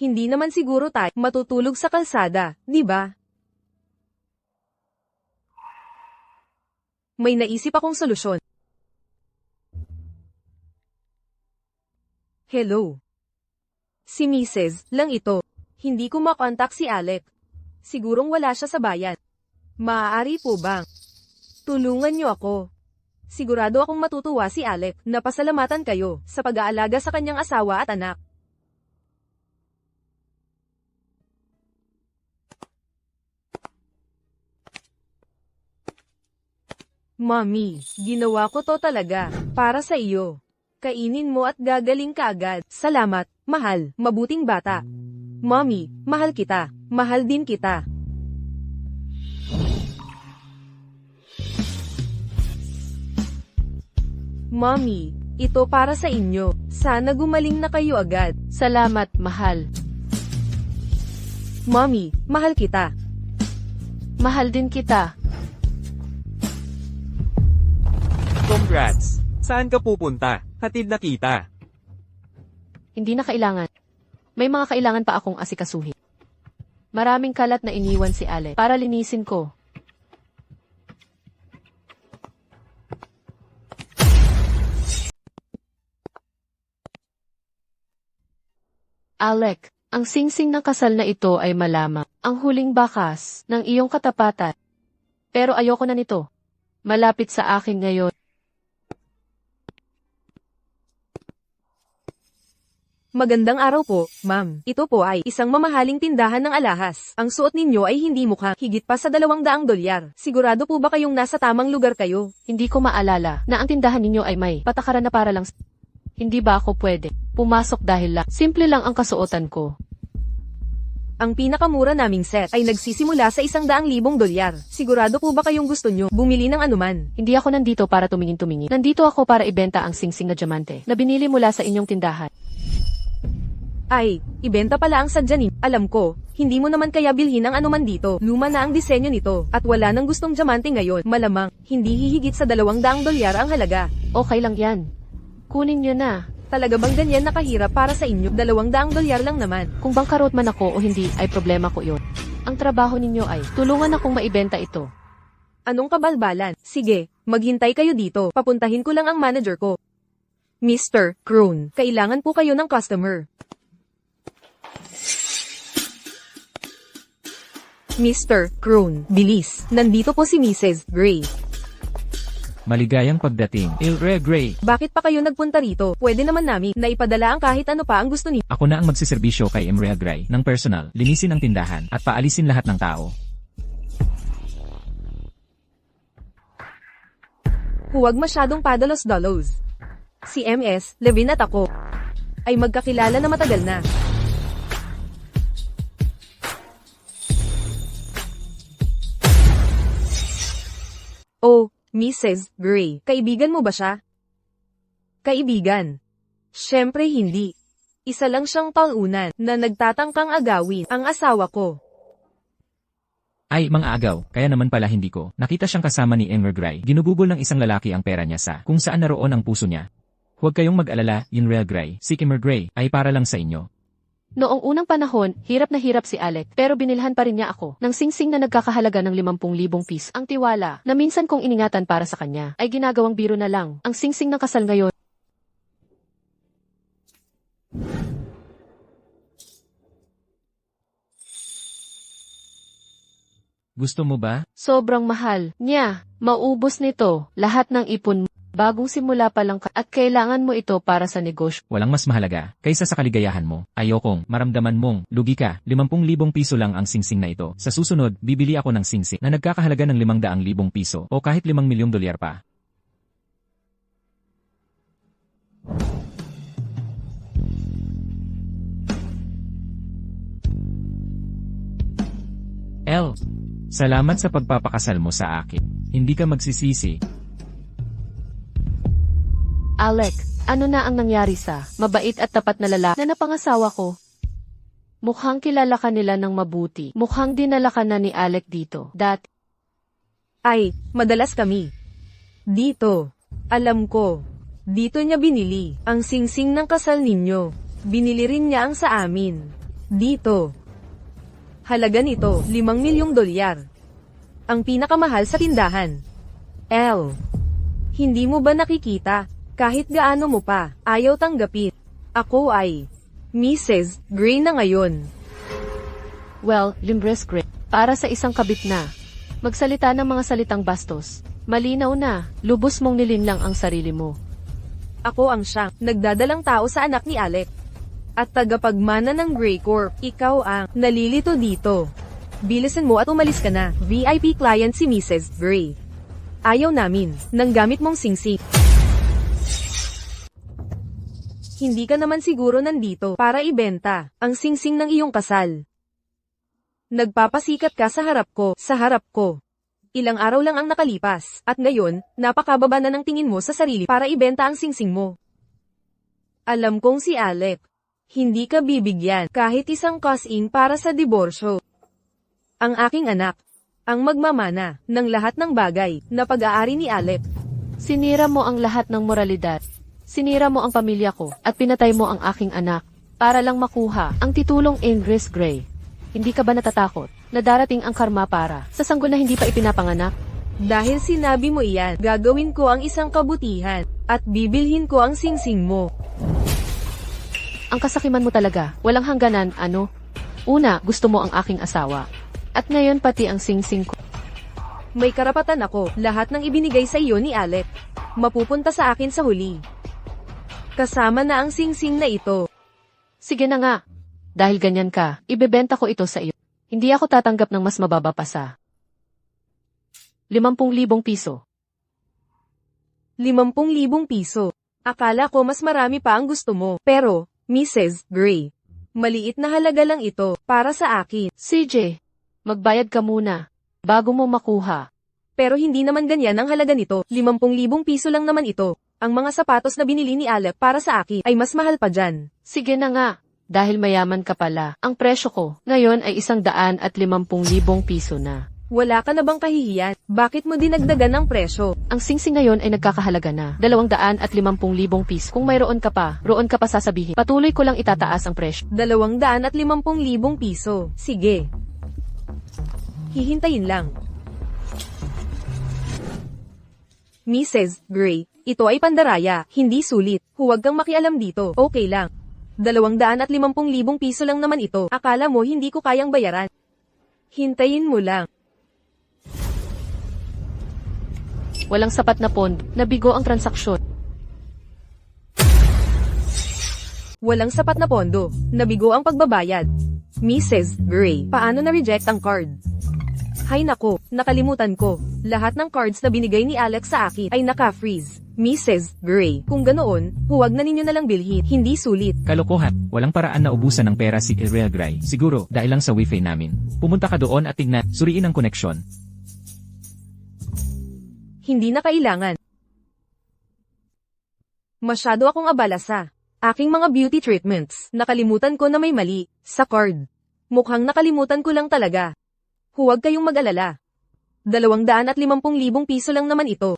Hindi naman siguro tayo matutulog sa kalsada, di ba? May naisip akong solusyon. Hello. Si Mrs. lang ito. Hindi ko makontak si Alec. Sigurong wala siya sa bayan. Maaari po bang tulungan niyo ako? Sigurado akong matutuwa si Alec na pasalamatan kayo sa pag-aalaga sa kanyang asawa at anak. Mommy, ginawa ko to talaga para sa iyo. Kainin mo at gagaling ka agad. Salamat, mahal, mabuting bata. Mommy, mahal kita. Mahal din kita. Mommy, ito para sa inyo. Sana gumaling na kayo agad. Salamat, mahal. Mommy, mahal kita. Mahal din kita. Congrats! Saan ka pupunta? Hatid na kita. Hindi na kailangan. May mga kailangan pa akong asikasuhin. Maraming kalat na iniwan si Alec para linisin ko. Alec, ang singsing ng kasal na ito ay malamang ang huling bakas ng iyong katapatan. Pero ayoko na nito. Malapit sa akin ngayon. Magandang araw po, ma'am. Ito po ay isang mamahaling tindahan ng alahas. Ang suot ninyo ay hindi mukhang higit pa sa $200. Sigurado po ba kayong nasa tamang lugar kayo? Hindi ko maalala na ang tindahan ninyo ay may patakaran na para lang. Hindi ba ako pwede pumasok dahil simple lang ang kasuotan ko? Ang pinakamura naming set ay nagsisimula sa $100,000. Sigurado po ba kayong gusto nyo bumili ng anuman? Hindi ako nandito para tumingin-tumingin. Nandito ako para ibenta ang singsing na diamante na binili mula sa inyong tindahan. Ay, ibenta pala ang sadya ninyo. Alam ko, hindi mo naman kaya bilhin ang anuman dito. Luma na ang disenyo nito, at wala nang gustong diamante ngayon. Malamang, hindi hihigit sa $200 ang halaga. Okay lang yan. Kunin nyo na. Talaga bang ganyan nakahirap para sa inyo? $200 lang naman. Kung bangkarot man ako o hindi ay problema ko yon. Ang trabaho ninyo ay tulungan akong maibenta ito. Anong kabalbalan? Sige, maghintay kayo dito. Papuntahin ko lang ang manager ko. Mr. Kroon, kailangan po kayo ng customer. Mr. Kroon, bilis. Nandito po si Mrs. Gray. Maligayang pagdating, Ilre Gray. Bakit pa kayo nagpunta rito? Pwede naman namin na ipadala ang kahit ano pa ang gusto niyo. Ako na ang magsiservisyo kay Imrea Gray ng personal, linisin ang tindahan, at paalisin lahat ng tao. Huwag masyadong padalos-dalos. Si MS, Levin at ako ay magkakilala na matagal na. Oh, Mrs. Gray, kaibigan mo ba siya? Kaibigan? Siyempre hindi. Isa lang siyang taunan na nagtatangkang agawin ang asawa ko. Ay, mga agaw, kaya naman pala hindi ko. Nakita siyang kasama ni Imrea Gray. Ginugugol ng isang lalaki ang pera niya sa kung saan naroon ang puso niya. Huwag kayong mag-alala, Imrea Gray. Si Imrea Gray ay para lang sa inyo. Noong unang panahon, hirap na hirap si Alec, pero binilhan pa rin niya ako ng singsing na nagkakahalaga ng 50,000 piso. Ang tiwala na minsan kong iningatan para sa kanya ay ginagawang biro na lang. Ang singsing ng kasal ngayon. Gusto mo ba? Sobrang mahal niya. Maubos nito lahat ng ipon mo. Bagong simula pa lang at kailangan mo ito para sa negosyo. Walang mas mahalaga kaysa sa kaligayahan mo. Ayokong maramdaman mong lugi ka. 50,000 piso lang ang singsing na ito. Sa susunod, bibili ako ng singsing na nagkakahalaga ng 500,000 piso o kahit $5 million pa. L. Salamat sa pagpapakasal mo sa akin. Hindi ka magsisisi. Alec, ano na ang nangyari sa mabait at tapat na lalaki na napangasawa ko? Mukhang kilala ka nila ng mabuti. Mukhang dinala ka na ni Alec dito. Ay, madalas kami. Dito. Alam ko. Dito niya binili ang singsing ng kasal ninyo. Binili rin niya ang sa amin. Dito. Halaga nito, $5 milyong. Ang pinakamahal sa tindahan. L. Hindi mo ba nakikita? Kahit gaano mo pa, ayaw tanggapin. Ako ay Mrs. Gray na ngayon. Well, Limbres Gray, para sa isang kabit na magsalita ng mga salitang bastos. Malinaw na, lubos mong nilinlang ang sarili mo. Ako ang siyang nagdadalang tao sa anak ni Alec. At tagapagmana ng Gray Corp, ikaw ang nalilito dito. Bilisan mo at umalis ka na. VIP client si Mrs. Gray. Ayaw namin nang gamit mong singsing. Hindi ka naman siguro nandito para ibenta ang singsing ng iyong kasal. Nagpapasikat ka sa harap ko. Ilang araw lang ang nakalipas, at ngayon, napakababa na ng tingin mo sa sarili para ibenta ang singsing mo. Alam kong si Alec. Hindi ka bibigyan kahit isang cash-in para sa diborsyo. Ang aking anak, ang magmamana ng lahat ng bagay na pag-aari ni Alec. Sinira mo ang lahat ng moralidad. Sinira mo ang pamilya ko at pinatay mo ang aking anak para lang makuha ang titulong Ingress Gray. Hindi ka ba natatakot na darating ang karma para sa sanggol na hindi pa ipinapanganak? Dahil sinabi mo iyan, gagawin ko ang isang kabutihan at bibilhin ko ang singsing mo. Ang kasakiman mo talaga, walang hangganan, ano? Una, gusto mo ang aking asawa. At ngayon pati ang singsing ko. May karapatan ako, lahat ng ibinigay sa iyo ni Alec. Mapupunta sa akin sa huli. Kasama na ang singsing na ito. Sige na nga. Dahil ganyan ka, ibebenta ko ito sa iyo. Hindi ako tatanggap ng mas mababa pa sa 50,000 piso. 50,000 piso. Akala ko mas marami pa ang gusto mo, pero, Mrs. Gray, maliit na halaga lang ito para sa akin. CJ, magbayad ka muna bago mo makuha. Pero hindi naman ganyan ang halaga nito, 50,000 piso lang naman ito. Ang mga sapatos na binili ni Alec para sa akin ay mas mahal pa dyan. Sige na nga, dahil mayaman ka pala. Ang presyo ko ngayon ay 150,000 piso na. Wala ka na bang kahihiyan? Bakit mo dinagdagan ang presyo? Ang singsing ngayon ay nagkakahalaga na 250,000 piso. Kung mayroon ka pa, roon ka pa sasabihin. Patuloy ko lang itataas ang presyo. 250,000 piso. Sige. Hihintayin lang. Mrs. Gray, ito ay pandaraya, hindi sulit. Huwag kang makialam dito. Okay lang. 250,000 piso lang naman ito. Akala mo hindi ko kayang bayaran. Hintayin mo lang. Walang sapat na pondo, nabigo ang transaksyon. Walang sapat na pondo. Nabigo ang pagbabayad. Mrs. Gray, paano na-reject ang card? Hay nako, nakalimutan ko. Lahat ng cards na binigay ni Alex sa akin ay naka-freeze. Mrs. Gray, kung ganoon, huwag na ninyo nalang bilhin. Hindi sulit. Kalokohan, walang paraan na ubusan ng pera si Ariel Gray. Siguro, dahil lang sa wifi namin. Pumunta ka doon at tignan, suriin ang koneksyon. Hindi na kailangan. Masyado akong abala sa aking mga beauty treatments. Nakalimutan ko na may mali sa card. Mukhang nakalimutan ko lang talaga. Huwag kayong mag-alala. 250,000 piso lang naman ito.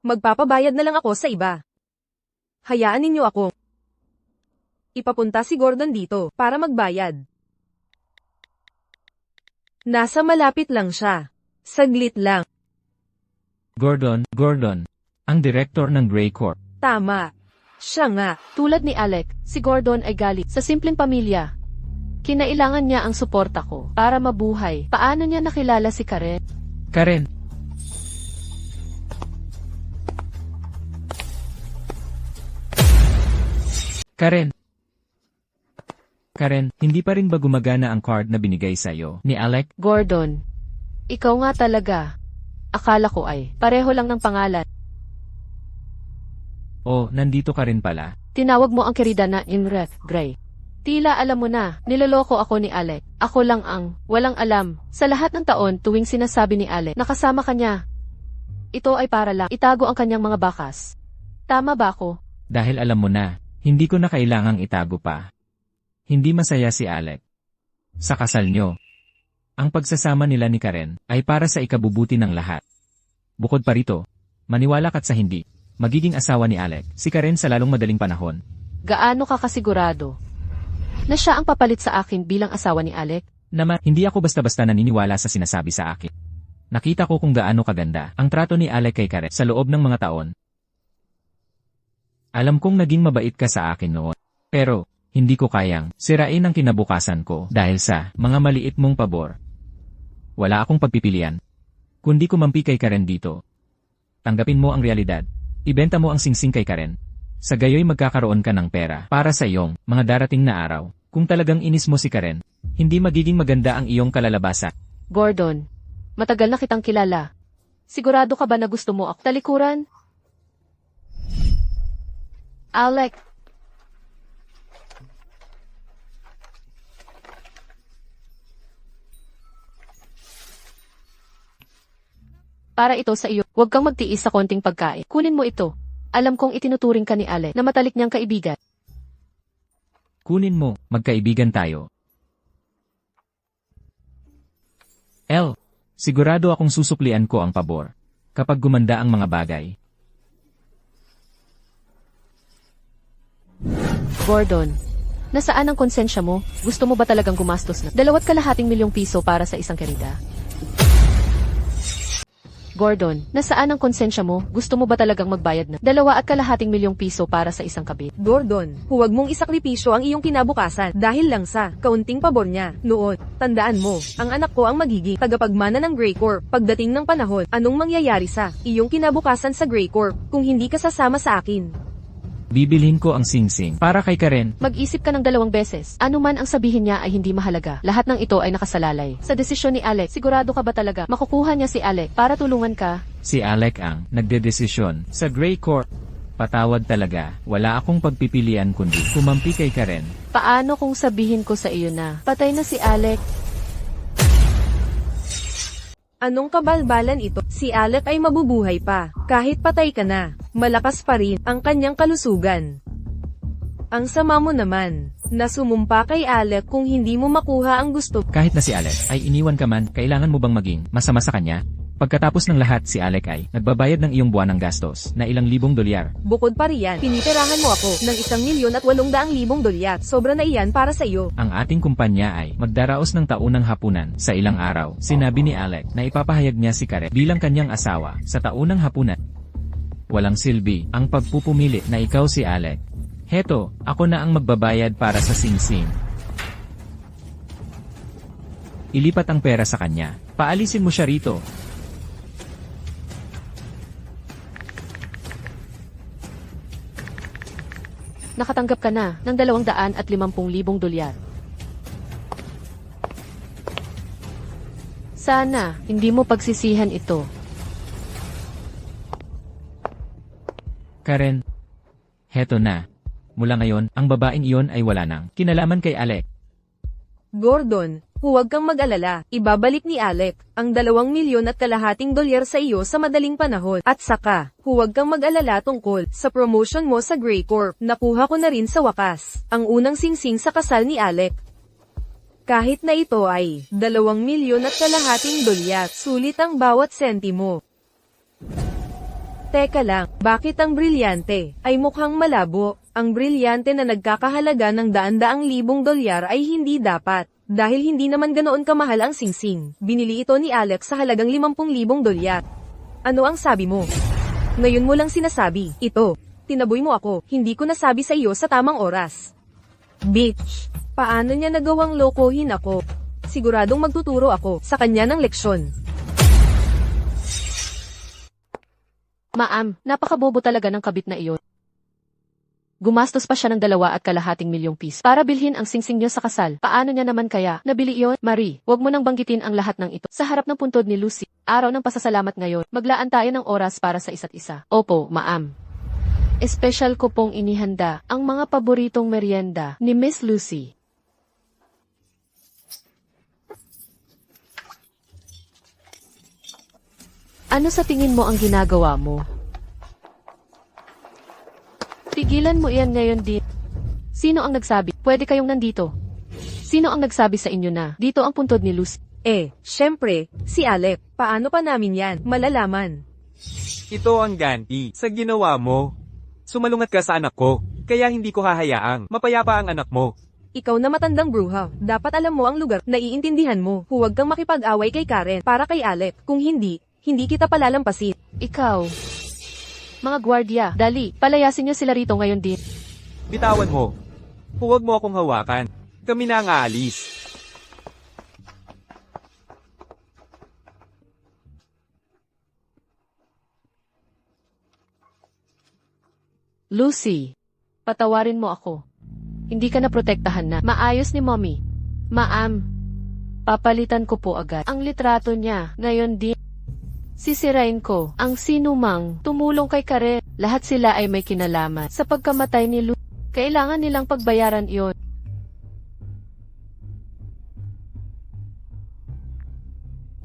Magpapabayad na lang ako sa iba. Hayaan ninyo ako. Ipapunta si Gordon dito para magbayad. Nasa malapit lang siya. Saglit lang. Gordon, ang direktor ng Gray Corp. Tama. Siya nga. Tulad ni Alec, si Gordon ay galit sa simpleng pamilya. Kinailangan niya ang suporta ko para mabuhay. Paano niya nakilala si Karen? Karen, hindi pa rin ba gumagana ang card na binigay sa'yo ni Alec? Gordon, ikaw nga talaga. Akala ko ay pareho lang ng pangalan. Oh, nandito ka rin pala. Tinawag mo ang kerida na Inreth Gray. Tila alam mo na, niloloko ako ni Alec. Ako lang ang walang alam. Sa lahat ng taon tuwing sinasabi ni Alec na kasama ka niya. Ito ay para lang itago ang kanyang mga bakas. Tama ba ako? Dahil alam mo na, hindi ko na kailangang itago pa. Hindi masaya si Alec sa kasal nyo. Ang pagsasama nila ni Karen ay para sa ikabubuti ng lahat. Bukod pa rito, maniwala ka't sa hindi, magiging asawa ni Alec si Karen sa lalong madaling panahon. Gaano ka kasigurado na siya ang papalit sa akin bilang asawa ni Alec? Naman, hindi ako basta-basta naniniwala sa sinasabi sa akin. Nakita ko kung gaano kaganda ang trato ni Alec kay Karen sa loob ng mga taon. Alam kong naging mabait ka sa akin noon. Pero, hindi ko kayang sirain ang kinabukasan ko dahil sa mga maliit mong pabor. Wala akong pagpipilian. Kundi kumampi kay Karen dito. Tanggapin mo ang realidad. Ibenta mo ang singsing kay Karen. Sa gayoy magkakaroon ka ng pera para sa iyong mga darating na araw. Kung talagang inis mo si Karen, hindi magiging maganda ang iyong kalalabasan. Gordon, matagal na kitang kilala. Sigurado ka ba na gusto mo ako talikuran? Alec. Para ito sa iyo, huwag kang magtiis sa konting pagkain. Kunin mo ito. Alam kong itinuturing ka ni Alec na matalik niyang kaibigan. Kunin mo, magkaibigan tayo. Sigurado akong susuklian ko ang pabor. Kapag gumanda ang mga bagay. Gordon, nasaan ang konsensya mo? Gusto mo ba talagang gumastos na 2.5 milyong piso para sa isang kerida? Gordon, nasaan ang konsensya mo? Gusto mo ba talagang magbayad na 2.5 milyong piso para sa isang kabit? Gordon, huwag mong isakripisyo ang iyong kinabukasan dahil lang sa kaunting pabor niya. Noon, tandaan mo, ang anak ko ang magiging tagapagmana ng Grey Corp. Pagdating ng panahon, anong mangyayari sa iyong kinabukasan sa Grey Corp kung hindi ka sasama sa akin? Bibilhin ko ang singsing para kay Karen. Mag-isip ka ng 2 beses. Ano man ang sabihin niya ay hindi mahalaga. Lahat ng ito ay nakasalalay sa desisyon ni Alec. Sigurado ka ba talaga makukuha niya si Alec para tulungan ka? Si Alec ang nagdedesisyon sa Grey Corp. Patawad talaga, wala akong pagpipilian kundi kumampi kay Karen. Paano kung sabihin ko sa iyo na patay na si Alec? Anong kabalbalan ito? Si Alec ay mabubuhay pa. Kahit patay ka na, malakas pa rin ang kanyang kalusugan. Ang sama mo naman, na sumumpa kay Alec kung hindi mo makuha ang gusto. Kahit na si Alec ay iniwan ka man, kailangan mo bang maging masama sa kanya? Pagkatapos ng lahat, si Alec ay nagbabayad ng iyong buwanang gastos na ilang libong dolyar. Bukod pa riyan, pinitirahan mo ako ng $1,800,000. Sobra na iyan para sa iyo. Ang ating kumpanya ay magdaraos ng taunang hapunan sa ilang araw. Sinabi ni Alec na ipapahayag niya si Karen bilang kanyang asawa sa taunang hapunan. Walang silbi ang pagpupumili na ikaw si Alec. Heto, ako na ang magbabayad para sa singsing. Ilipat ang pera sa kanya. Paalisin mo siya rito. Nakatanggap ka na ng $250,000. Sana, hindi mo pagsisihan ito. Karen, heto na. Mula ngayon, ang babaeng iyon ay wala nang kinalaman kay Alec. Gordon, huwag kang mag-alala. Ibabalik ni Alec ang $2,500,000 sa iyo sa madaling panahon. At saka, huwag kang mag-alala tungkol sa promotion mo sa Grey Corp. Nakuha ko na rin sa wakas ang unang singsing sa kasal ni Alec. Kahit na ito ay $2,500,000, sulit ang bawat sentimo. Teka lang, bakit ang brilyante ay mukhang malabo? Ang brilyante na nagkakahalaga ng $100,000 ay hindi dapat. Dahil hindi naman ganoon kamahal ang singsing. Binili ito ni Alex sa halagang $50,000. Ano ang sabi mo? Ngayon mo lang sinasabi, ito. Tinaboy mo ako, hindi ko nasabi sa iyo sa tamang oras. Bitch, paano niya nagawang lokohin ako? Siguradong magtuturo ako sa kanya ng leksyon. Ma'am, napakabobo talaga ng kabit na iyon. Gumastos pa siya ng $2.5 milyong piso para bilhin ang singsing niyo sa kasal. Paano niya naman kaya nabili iyon? Marie, wag mo nang banggitin ang lahat ng ito. Sa harap ng puntod ni Lucy, araw ng pasasalamat ngayon, maglaan tayo ng oras para sa isa't isa. Opo, ma'am. Espesyal ko pong inihanda ang mga paboritong merienda ni Miss Lucy. Ano sa tingin mo ang ginagawa mo? Tigilan mo iyan ngayon din. Sino ang nagsabi? Pwede kayong nandito. Sino ang nagsabi sa inyo na dito ang puntod ni Lucy? Syempre, si Alec. Paano pa namin yan malalaman? Ito ang ganti sa ginawa mo. Sumalungat ka sa anak ko, kaya hindi ko hahayaang mapayapa ang anak mo. Ikaw na matandang bruha, dapat alam mo ang lugar na iintindihan mo. Huwag kang makipag-away kay Karen para kay Alec. Kung hindi kita palalampasin. Ikaw. Mga gwardya, dali, palayasin niyo sila rito ngayon din. Bitawan mo. Huwag mo akong hawakan. Kami na ang aalis. Lucy, patawarin mo ako. Hindi ka na protektahan na. Maayos ni Mommy. Ma'am, papalitan ko po agad ang litrato niya ngayon din. Sisirain ko ang sinumang tumulong kay Karen. Lahat sila ay may kinalaman sa pagkamatay ni Lucy. Kailangan nilang pagbayaran iyon.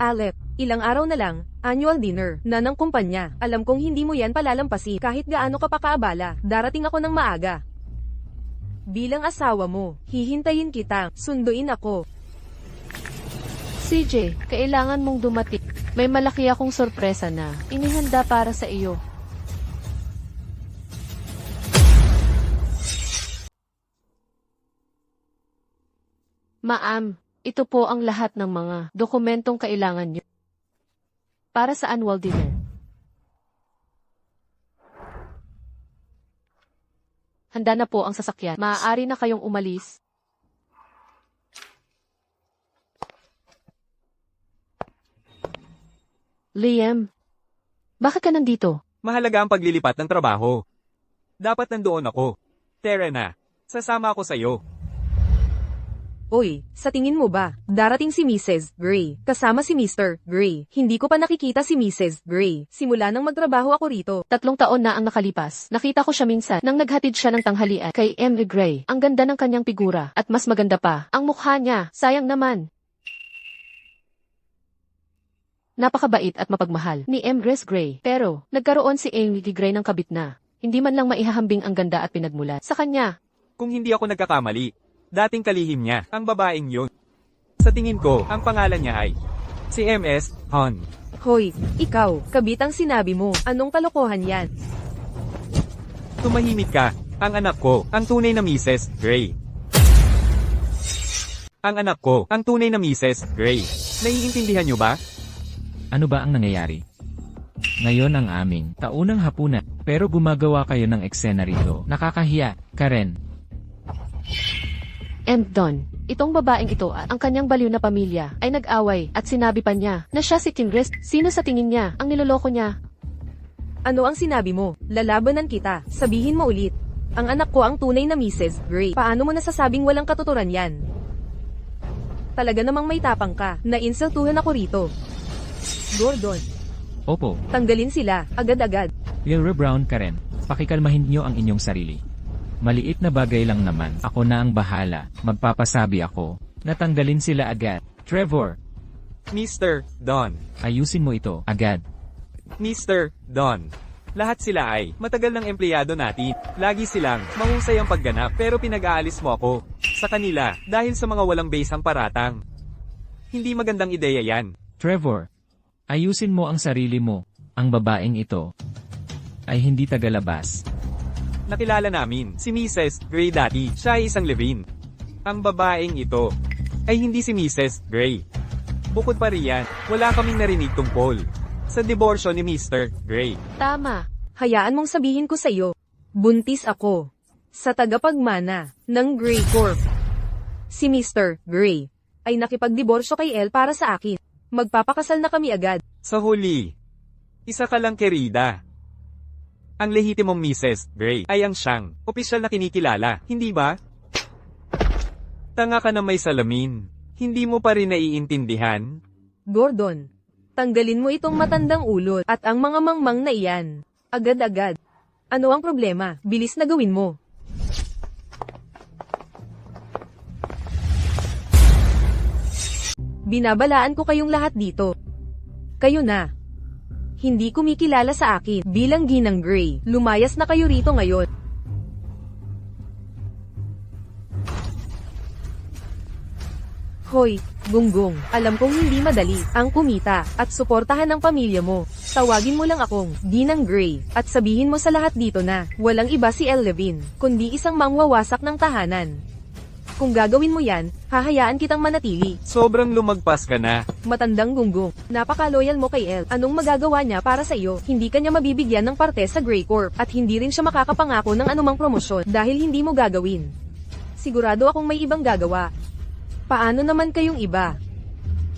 Alec, ilang araw na lang, annual dinner na ng kumpanya. Alam kong hindi mo yan palalampasin kahit gaano ka pa kaabala. Darating ako ng maaga. Bilang asawa mo, hihintayin kita, sunduin ako. CJ, kailangan mong dumating. May malaki akong sorpresa na inihanda para sa iyo. Ma'am, ito po ang lahat ng mga dokumentong kailangan niyo para sa annual dinner. Handa na po ang sasakyan. Maaari na kayong umalis. Liam, bakit ka nandito? Mahalaga ang paglilipat ng trabaho. Dapat nandoon ako. Terena, sasama ako sa'yo. Oy, sa tingin mo ba, darating si Mrs. Gray, kasama si Mr. Gray. Hindi ko pa nakikita si Mrs. Gray, simula nang magtrabaho ako rito. 3 taon na ang nakalipas. Nakita ko siya minsan nang naghatid siya ng tanghalian kay Emily Gray. Ang ganda ng kanyang figura at mas maganda pa, ang mukha niya. Sayang naman. Napakabait at mapagmahal ni Empress Gray. Pero, nagkaroon si Emily Gray ng kabit na. Hindi man lang maihahambing ang ganda at pinagmulat sa kanya. Kung hindi ako nagkakamali, dating kalihim niya, ang babaeng yun. Sa tingin ko, ang pangalan niya ay si MS Han. Hoy, ikaw, kabit ang sinabi mo. Anong kalokohan yan? Tumahimik ka. Ang anak ko, ang tunay na Mrs. Gray. Ang anak ko, ang tunay na Mrs. Gray. Naiintindihan niyo ba? Ano ba ang nangyayari? Ngayon ang aming taunang hapunan, pero gumagawa kayo ng eksena rito. Nakakahiya, Karen. And Don, itong babaeng ito at ang kanyang baliw na pamilya ay nag-away at sinabi pa niya na siya si Timrest. Sino sa tingin niya ang niloloko niya? Ano ang sinabi mo? Lalabanan kita. Sabihin mo ulit. Ang anak ko ang tunay na Mrs. Gray. Paano mo nasasabing walang katuturan yan? Talaga namang may tapang ka. Nainsultuhan ako rito. Gordon, Opo, tanggalin sila, agad-agad. Lilra Brown, Karen. Pakikalmahin niyo ang inyong sarili. Maliit na bagay lang naman. Ako na ang bahala. Magpapasabi ako. Natanggalin sila agad. Trevor, Mr. Don. ayusin mo ito agad. Mr. Don. Lahat sila ay matagal ng empleyado natin. Lagi silang mahusay ang pagganap pero pinag-aalis mo ako sa kanila dahil sa mga walang base ang paratang. Hindi magandang ideya yan. Trevor, ayusin mo ang sarili mo. Ang babaeng ito ay hindi tagalabas. Nakilala namin si Mrs. Gray dati. Siya ay isang live-in. Ang babaeng ito ay hindi si Mrs. Gray. Bukod pa riyan, wala kaming narinig tungkol sa diborsyo ni Mr. Gray. Tama. Hayaan mong sabihin ko sa iyo. Buntis ako. Sa tagapagmana ng Gray Corp. Si Mr. Gray ay nakipagdiborsyo kay Elle para sa akin. Magpapakasal na kami agad. Sa huli, isa ka lang kerida. Ang lehitimong Mrs. Gray ay ang siyang opisyal na kinikilala, hindi ba? Tanga ka na may salamin. Hindi mo pa rin naiintindihan? Gordon, tanggalin mo itong matandang ulot at ang mga mangmang na iyan. Agad-agad. Ano ang problema? Bilis na gawin mo. Binabalaan ko kayong lahat dito. Kayo na. Hindi kumikilala sa akin bilang Ginang Gray. Lumayas na kayo rito ngayon. Hoy, Gunggong, alam kong hindi madali ang kumita at suportahan ang pamilya mo. Tawagin mo lang akong Ginang Gray at sabihin mo sa lahat dito na walang iba si Elle Levin, kundi isang mangwawasak ng tahanan. Kung gagawin mo yan, hahayaan kitang manatili. Sobrang lumagpas ka na. Matandang Gunggong, napaka-loyal mo kay Elle. Anong magagawa niya para sa iyo? Hindi kanya mabibigyan ng parte sa Gray Corp at hindi rin siya makakapangako ng anumang promosyon dahil hindi mo gagawin. Sigurado akong may ibang gagawa. Paano naman kayong iba?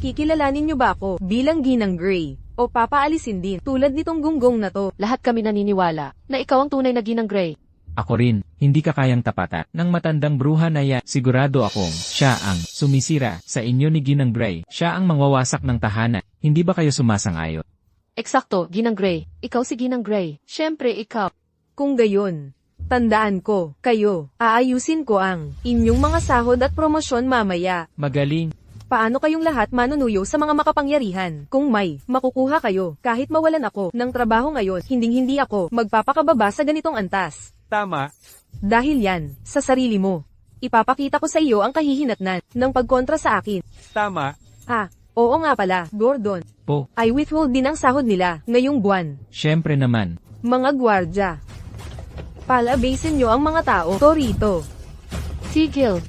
Kikilalanin niyo ba ako bilang Ginang Gray? O papaalisin din tulad nitong Gunggong na to? Lahat kami naniniwala na ikaw ang tunay na Ginang Gray. Ako rin, hindi ka kayang tapatan ng matandang bruha na yan. Sigurado akong siya ang sumisira sa inyo ni Ginang Gray. Siya ang mangwawasak ng tahanan. Hindi ba kayo sumasang-ayon? Eksakto, Ginang Gray. Ikaw si Ginang Gray. Siyempre, ikaw. Kung gayon, tandaan ko, kayo, aayusin ko ang inyong mga sahod at promosyon mamaya. Magaling. Paano kayong lahat manunuyo sa mga makapangyarihan? Kung may makukuha kayo, kahit mawalan ako ng trabaho ngayon, hinding-hindi ako magpapakababa sa ganitong antas. Tama. Dahil yan, sa sarili mo. Ipapakita ko sa iyo ang kahihinatnan ng pagkontra sa akin. Tama. Oo nga pala, Gordon. Po, I withhold din ang sahod nila ngayong buwan. syempre naman. Mga gwardya. Palabasin nyo ang mga tao to rito. Tigil.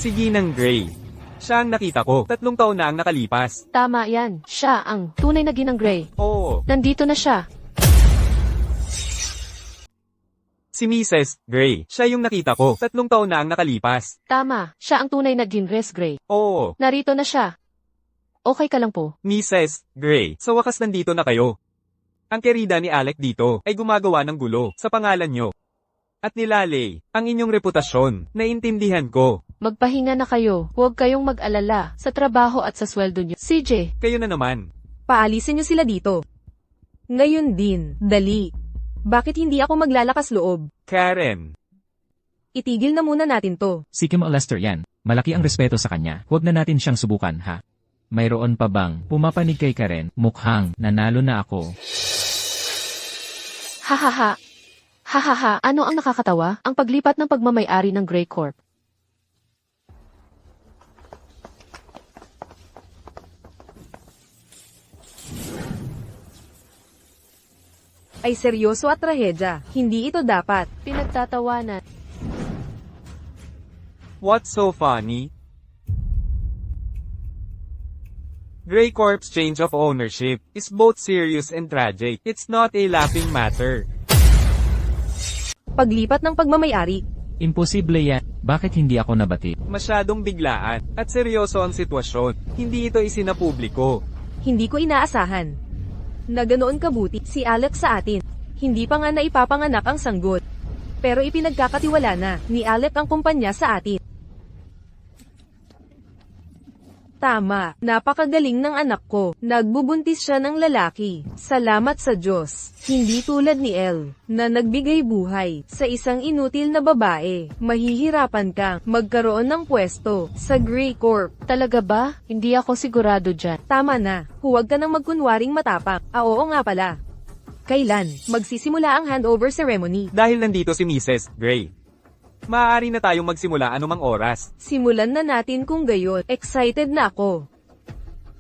Si Ginang Gray. Siya ang nakita ko. 3 taon na ang nakalipas. Tama yan. Siya ang tunay na Ginang Gray. Oo. Nandito na siya. Si Mrs. Gray. Siya yung nakita ko. 3 taon na ang nakalipas. Tama. Siya ang tunay na Ginres Gray. Oo. Narito na siya. Okay ka lang po. Mrs. Gray. Sa wakas nandito na kayo. Ang kerida ni Alec dito ay gumagawa ng gulo sa pangalan nyo. At nilalay ang inyong reputasyon. Naintindihan ko. Magpahinga na kayo. Huwag kayong mag-alala sa trabaho at sa sweldo niyo. CJ, Kayo na naman. Paalisin niyo sila dito. Ngayon din, dali. Bakit hindi ako maglalakas loob? Karen. Itigil na muna natin to. Si Kim Lester yan. Malaki ang respeto sa kanya. Huwag na natin siyang subukan, ha? Mayroon pa bang pumapanig kay Karen? Mukhang nanalo na ako. hahaha. Hahaha, ano ang nakakatawa? Ang paglipat ng pagmamay-ari ng Gray Corp. Ay seryoso at trahedya. Hindi ito dapat. Pinagtatawanan. What's so funny? Gray Corp's change of ownership is both serious and tragic. It's not a laughing matter. Paglipat ng pagmamayari. Imposible yan. Bakit hindi ako nabati? Masyadong biglaan at seryoso ang sitwasyon. Hindi ito isinapubliko. Hindi ko inaasahan. Na ganoon kabuti si Alex sa atin. Hindi pa nga naipapanganak ang sanggot. Pero ipinagkakatiwala na ni Alec ang kumpanya sa atin. Tama, napakagaling ng anak ko. Nagbubuntis siya ng lalaki. Salamat sa Diyos. Hindi tulad ni Elle, na nagbigay buhay sa isang inutil na babae. Mahihirapan kang magkaroon ng pwesto sa Gray Corp. Talaga ba? Hindi ako sigurado dyan. Tama na, huwag ka nang magkunwaring matapang. Oo nga pala. Kailan magsisimula ang handover ceremony? Dahil nandito si Mrs. Gray. Maaari na tayong magsimula anumang oras. Simulan na natin kung gayon. Excited na ako.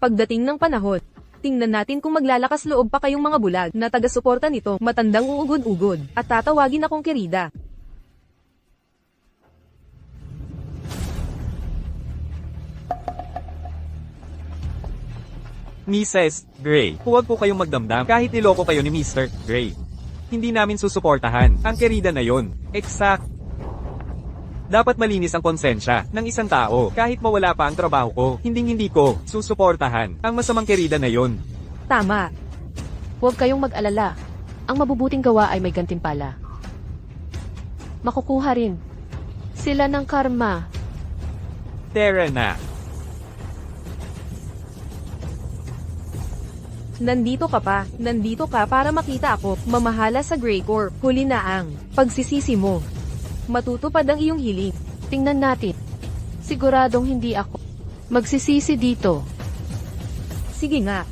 Pagdating ng panahon, tingnan natin kung maglalakas loob pa kayong mga bulag na taga-suporta nito, matandang uugod-ugod, at tatawagin akong kerida. Mrs. Gray, huwag po kayong magdamdam kahit niloko kayo ni Mr. Gray. Hindi namin susuportahan ang kerida na yon. Exact. Dapat malinis ang konsensya ng isang tao kahit mawala pa ang trabaho ko. Hindi ko susuportahan ang masamang kerida na yon. Tama. Huwag kayong mag-alala. Ang mabubuting gawa ay may gantimpala. Makukuha rin sila ng karma. Tara na. Nandito ka para makita ako, mamahala sa Gray Corp. Huli na ang pagsisisi mo. Matutupad ang iyong hiling. Tingnan natin. Siguradong hindi ako magsisisi dito. Sige nga.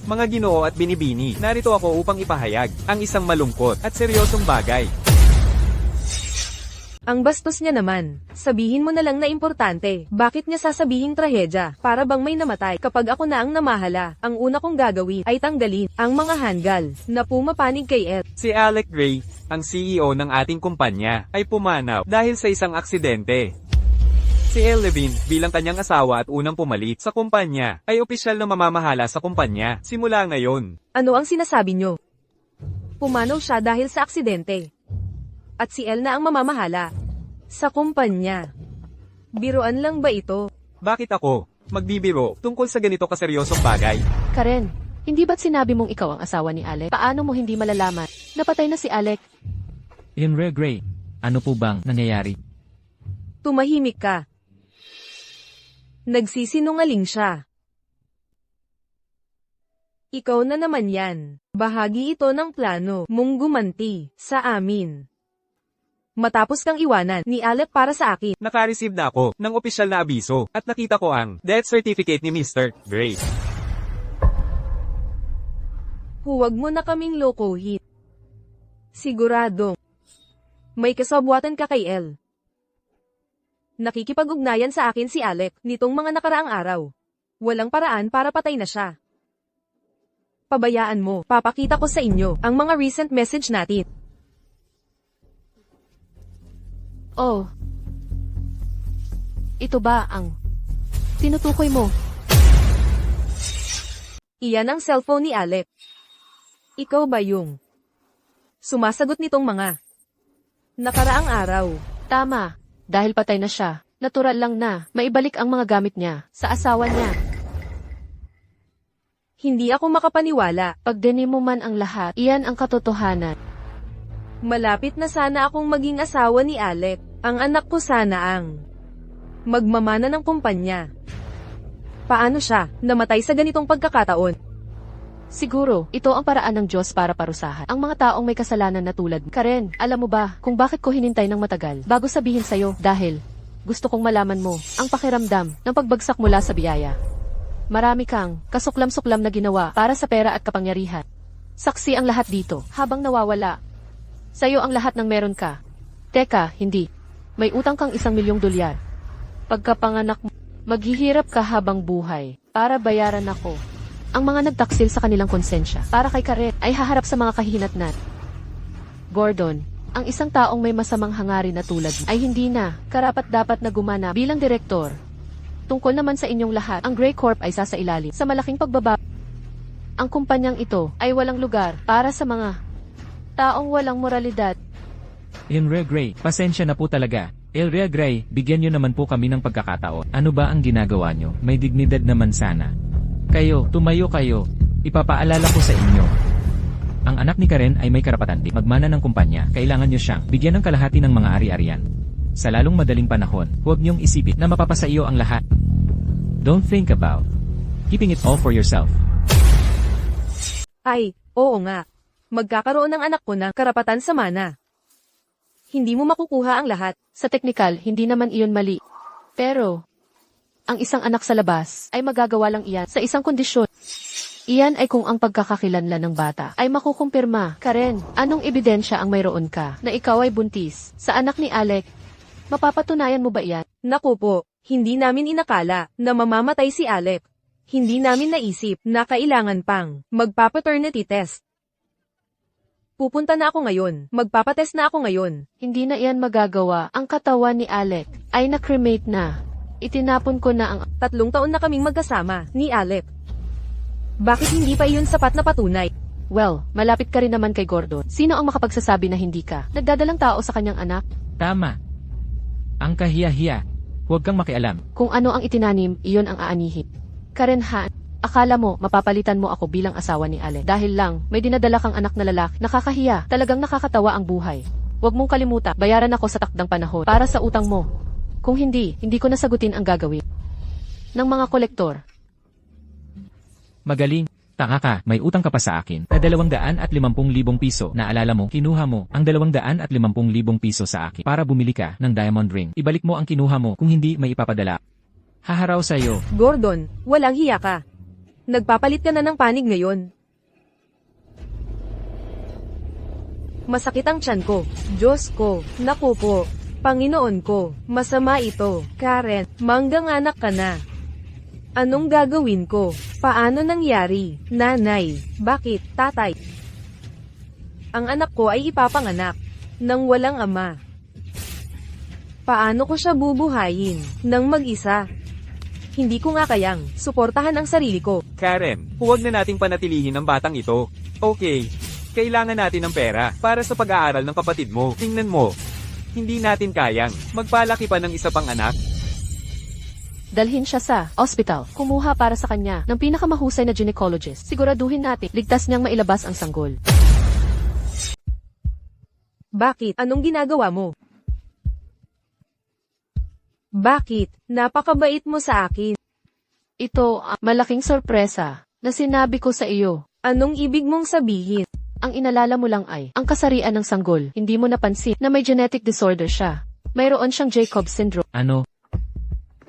Mga Ginoo at binibini, narito ako upang ipahayag ang isang malungkot at seryosong bagay. Ang bastos niya naman. Sabihin mo na lang na importante. Bakit niya sasabihing trahedya? Para bang may namatay? Kapag ako na ang namahala, ang una kong gagawin ay tanggalin ang mga hanggal na pumapanig kay Elle. Si Alec Gray, ang CEO ng ating kumpanya, ay pumanaw dahil sa isang aksidente. Si Elle Levine, bilang kanyang asawa at unang pumalit sa kumpanya, ay opisyal na mamamahala sa kumpanya simula ngayon. Ano ang sinasabi niyo? Pumanaw siya dahil sa aksidente. At si Elle na ang mamamahala sa kumpanya. Biruan lang ba ito? Bakit ako magbibiro tungkol sa ganito kaseryosong bagay? Karen, hindi ba't sinabi mong ikaw ang asawa ni Alec? Paano mo hindi malalaman? Napatay na si Alec. Inre Gray, ano po bang nangyayari? Tumahimik ka. Nagsisinungaling siya. Ikaw na naman yan. Bahagi ito ng plano mong gumanti sa amin. Matapos kang iwanan ni Alec para sa akin. Naka-receive na ako ng opisyal na abiso at nakita ko ang death certificate ni Mr. Gray. Huwag mo na kaming lokohin. Siguradong may kasabwatan ka kay Elle. Nakikipag-ugnayan sa akin si Alec nitong mga nakaraang araw. Walang paraan para patay na siya. Pabayaan mo, papakita ko sa inyo ang mga recent message natin. Oh. Ito ba ang tinutukoy mo? Iyan ang cellphone ni Alec. Ikaw ba yung sumasagot nitong mga nakaraang araw? Tama. Dahil patay na siya, natural lang na maibalik ang mga gamit niya sa asawa niya. Hindi ako makapaniwala. Pag dinig mo man ang lahat, iyan ang katotohanan. Malapit na sana akong maging asawa ni Alec. Ang anak ko sana ang magmamana ng kumpanya. Paano siya namatay sa ganitong pagkakataon? Siguro, ito ang paraan ng Diyos para parusahan ang mga taong may kasalanan na tulad mo. Karen, alam mo ba kung bakit ko hinintay ng matagal bago sabihin sa'yo? Dahil gusto kong malaman mo ang pakiramdam ng pagbagsak mula sa biyaya. Marami kang kasuklam-suklam na ginawa para sa pera at kapangyarihan. Saksi ang lahat dito habang nawawala. Sa'yo ang lahat ng meron ka. Teka, hindi. May utang kang $1,000,000. Pagkapanganak mo, maghihirap ka habang buhay para bayaran ako. Ang mga nagtaksil sa kanilang konsensya para kay Karen ay haharap sa mga kahihinatnan. Gordon, ang isang taong may masamang hangarin na tulad mo ay hindi na karapat-dapat na gumana bilang direktor. Tungkol naman sa inyong lahat, ang Grey Corp ay sasailalim sa malaking pagbaba. Ang kumpanyang ito ay walang lugar para sa mga taong walang moralidad. Elrea Gray, pasensya na po talaga. Elrea Gray, bigyan nyo naman po kami ng pagkakataon. Ano ba ang ginagawa nyo? May dignidad naman sana. Kayo, tumayo kayo. Ipapaalala ko sa inyo. Ang anak ni Karen ay may karapatan din magmana ng kumpanya. Kailangan nyo siyang bigyan ng kalahati ng mga ari-arian. Sa lalong madaling panahon, huwag nyong isipin na mapapasa iyo ang lahat. Don't think about keeping it all for yourself. Ay, oo nga. Magkakaroon ng anak ko ng karapatan sa mana. Hindi mo makukuha ang lahat. Sa teknikal, hindi naman iyon mali. Pero, ang isang anak sa labas ay magagawa lang iyan sa isang kondisyon. Iyan ay kung ang pagkakakilanlan ng bata ay makukumpirma. Karen, anong ebidensya ang mayroon ka na ikaw ay buntis sa anak ni Alec? Mapapatunayan mo ba iyan? Naku po, hindi namin inakala na mamamatay si Alec. Hindi namin naisip na kailangan pang magpapaternity test. Pupunta na ako ngayon. Magpapatest na ako ngayon. Hindi na iyan magagawa. Ang katawan ni Alec ay na-cremate na. Itinapon ko na ang 3 taon na kaming magkasama ni Alec. Bakit hindi pa iyon sapat na patunay? Well, malapit ka rin naman kay Gordon. Sino ang makapagsasabi na hindi ka nagdadalang tao sa kanyang anak? Tama. Ang kahiya-hiya. Huwag kang makialam. Kung ano ang itinanim, iyon ang aanihin. Karen Han, akala mo mapapalitan mo ako bilang asawa ni Alec dahil lang may dinadala kang anak na lalaki. Nakakahiya, talagang nakakatawa ang buhay. Huwag mong kalimutan, bayaran ako sa takdang panahon para sa utang mo. Kung hindi, hindi ko nasagutin ang gagawin ng mga kolektor. Magaling. Tanga ka, may utang ka pa sa akin na 250,000 piso. Naalala mo, kinuha mo ang 250,000 piso sa akin para bumili ka ng diamond ring. Ibalik mo ang kinuha mo, kung hindi may ipapadala. Haharaw sa'yo. Gordon, walang hiya ka. Nagpapalit ka na ng panig ngayon. Masakit ang tiyan ko. Diyos ko, naku po. Panginoon ko, masama ito. Karen, mangganganak ka na. Anong gagawin ko? Paano nangyari? Nanay, bakit? Tatay? Ang anak ko ay ipapanganak nang walang ama. Paano ko siya bubuhayin nang mag-isa? Hindi ko nga kayang suportahan ang sarili ko. Karen, huwag na nating panatilihin ang batang ito. Okay, kailangan natin ng pera para sa pag-aaral ng kapatid mo. Tingnan mo, hindi natin kayang magpalaki pa ng isa pang anak. Dalhin siya sa ospital. Kumuha para sa kanya ng pinakamahusay na gynecologist. Siguraduhin natin ligtas niyang mailabas ang sanggol. Bakit? Anong ginagawa mo? Bakit? Napakabait mo sa akin. Ito ang malaking sorpresa na sinabi ko sa iyo. Anong ibig mong sabihin? Ang inalala mo lang ay ang kasarian ng sanggol. Hindi mo napansin na may genetic disorder siya. Mayroon siyang Jacob syndrome. Ano?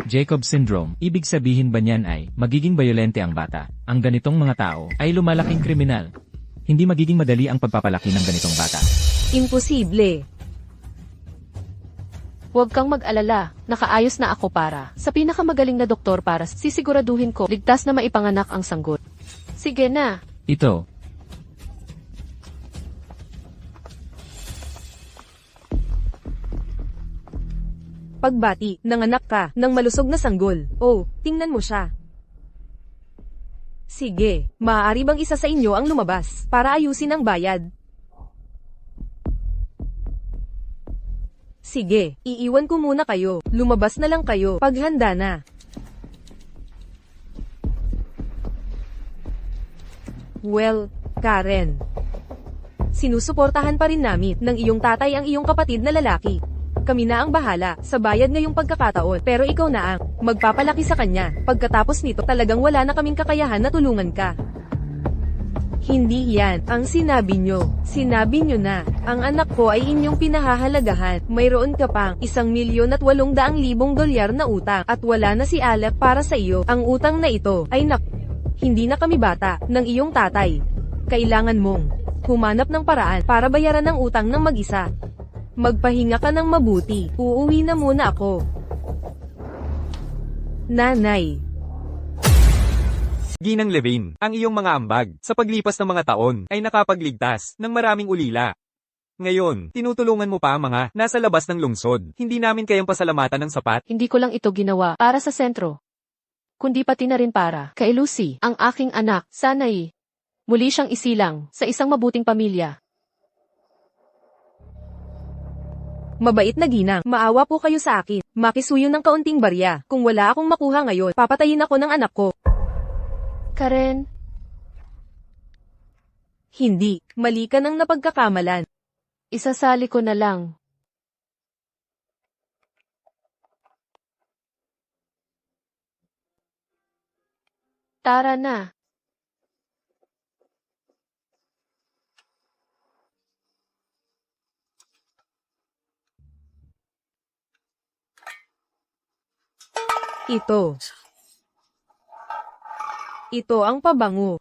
Jacob syndrome, ibig sabihin ba niyan ay magiging bayolente ang bata? Ang ganitong mga tao ay lumalaking kriminal. Hindi magiging madali ang pagpapalaki ng ganitong bata. Imposible. Huwag kang mag-alala, nakaayos na ako para sa pinakamagaling na doktor para sisiguraduhin ko ligtas na maipanganak ang sanggol. Sige na. Ito. Pagbati, nanganak ka, ng malusog na sanggol. Oh, tingnan mo siya. Sige, maaari bang isa sa inyo ang lumabas, para ayusin ang bayad? Sige, iiwan ko muna kayo. Lumabas na lang kayo, pag handa na. Well, Karen. Sinusuportahan pa rin namin ng iyong tatay ang iyong kapatid na lalaki. Kami na ang bahala sa bayad ngayong pagkakataon, pero ikaw na ang magpapalaki sa kanya. Pagkatapos nito talagang wala na kaming kakayahan na tulungan ka. Hindi yan ang sinabi nyo. Sinabi nyo na, ang anak ko ay inyong pinahahalagahan. Mayroon ka pang $1,800,000 na utang at wala na si Alec para sa iyo. Ang utang na ito ay hindi na kami bata ng iyong tatay. Kailangan mong humanap ng paraan para bayaran ang utang ng mag-isa. Magpahinga ka ng mabuti. Uuwi na muna ako. Nanay. Ginang Levine, ang iyong mga ambag, sa paglipas ng mga taon, ay nakapagligtas ng maraming ulila. Ngayon, tinutulungan mo pa ang mga nasa labas ng lungsod. Hindi namin kayang pasalamatan ng sapat. Hindi ko lang ito ginawa para sa sentro, kundi pati na rin para kay Lucy, ang aking anak. Sana'y muli siyang isilang sa isang mabuting pamilya. Mabait na ginang, maawa po kayo sa akin. Makisuyo ng kaunting barya. Kung wala akong makuha ngayon, papatayin ako ng anak ko. Karen, Hindi, mali ka ng napagkakamalan. isasali ko na lang. Tara na. Ito ang pabango.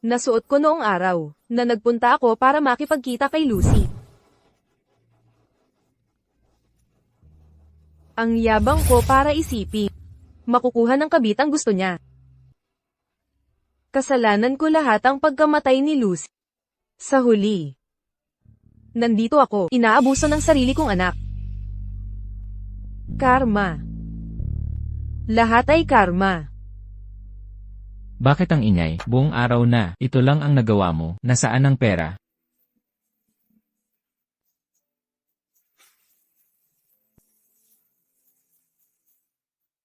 Nasuot ko noong araw na nagpunta ako para makipagkita kay Lucy. Ang yabang ko para isipin. Makukuha ng kabit ang gusto niya. Kasalanan ko lahat ang pagkamatay ni Lucy. Sa huli, nandito ako, inaabuso ng sarili kong anak. Karma. Lahat ay karma. Bakit ang ingay? Buong araw na, ito lang ang nagawa mo, nasaan ang pera?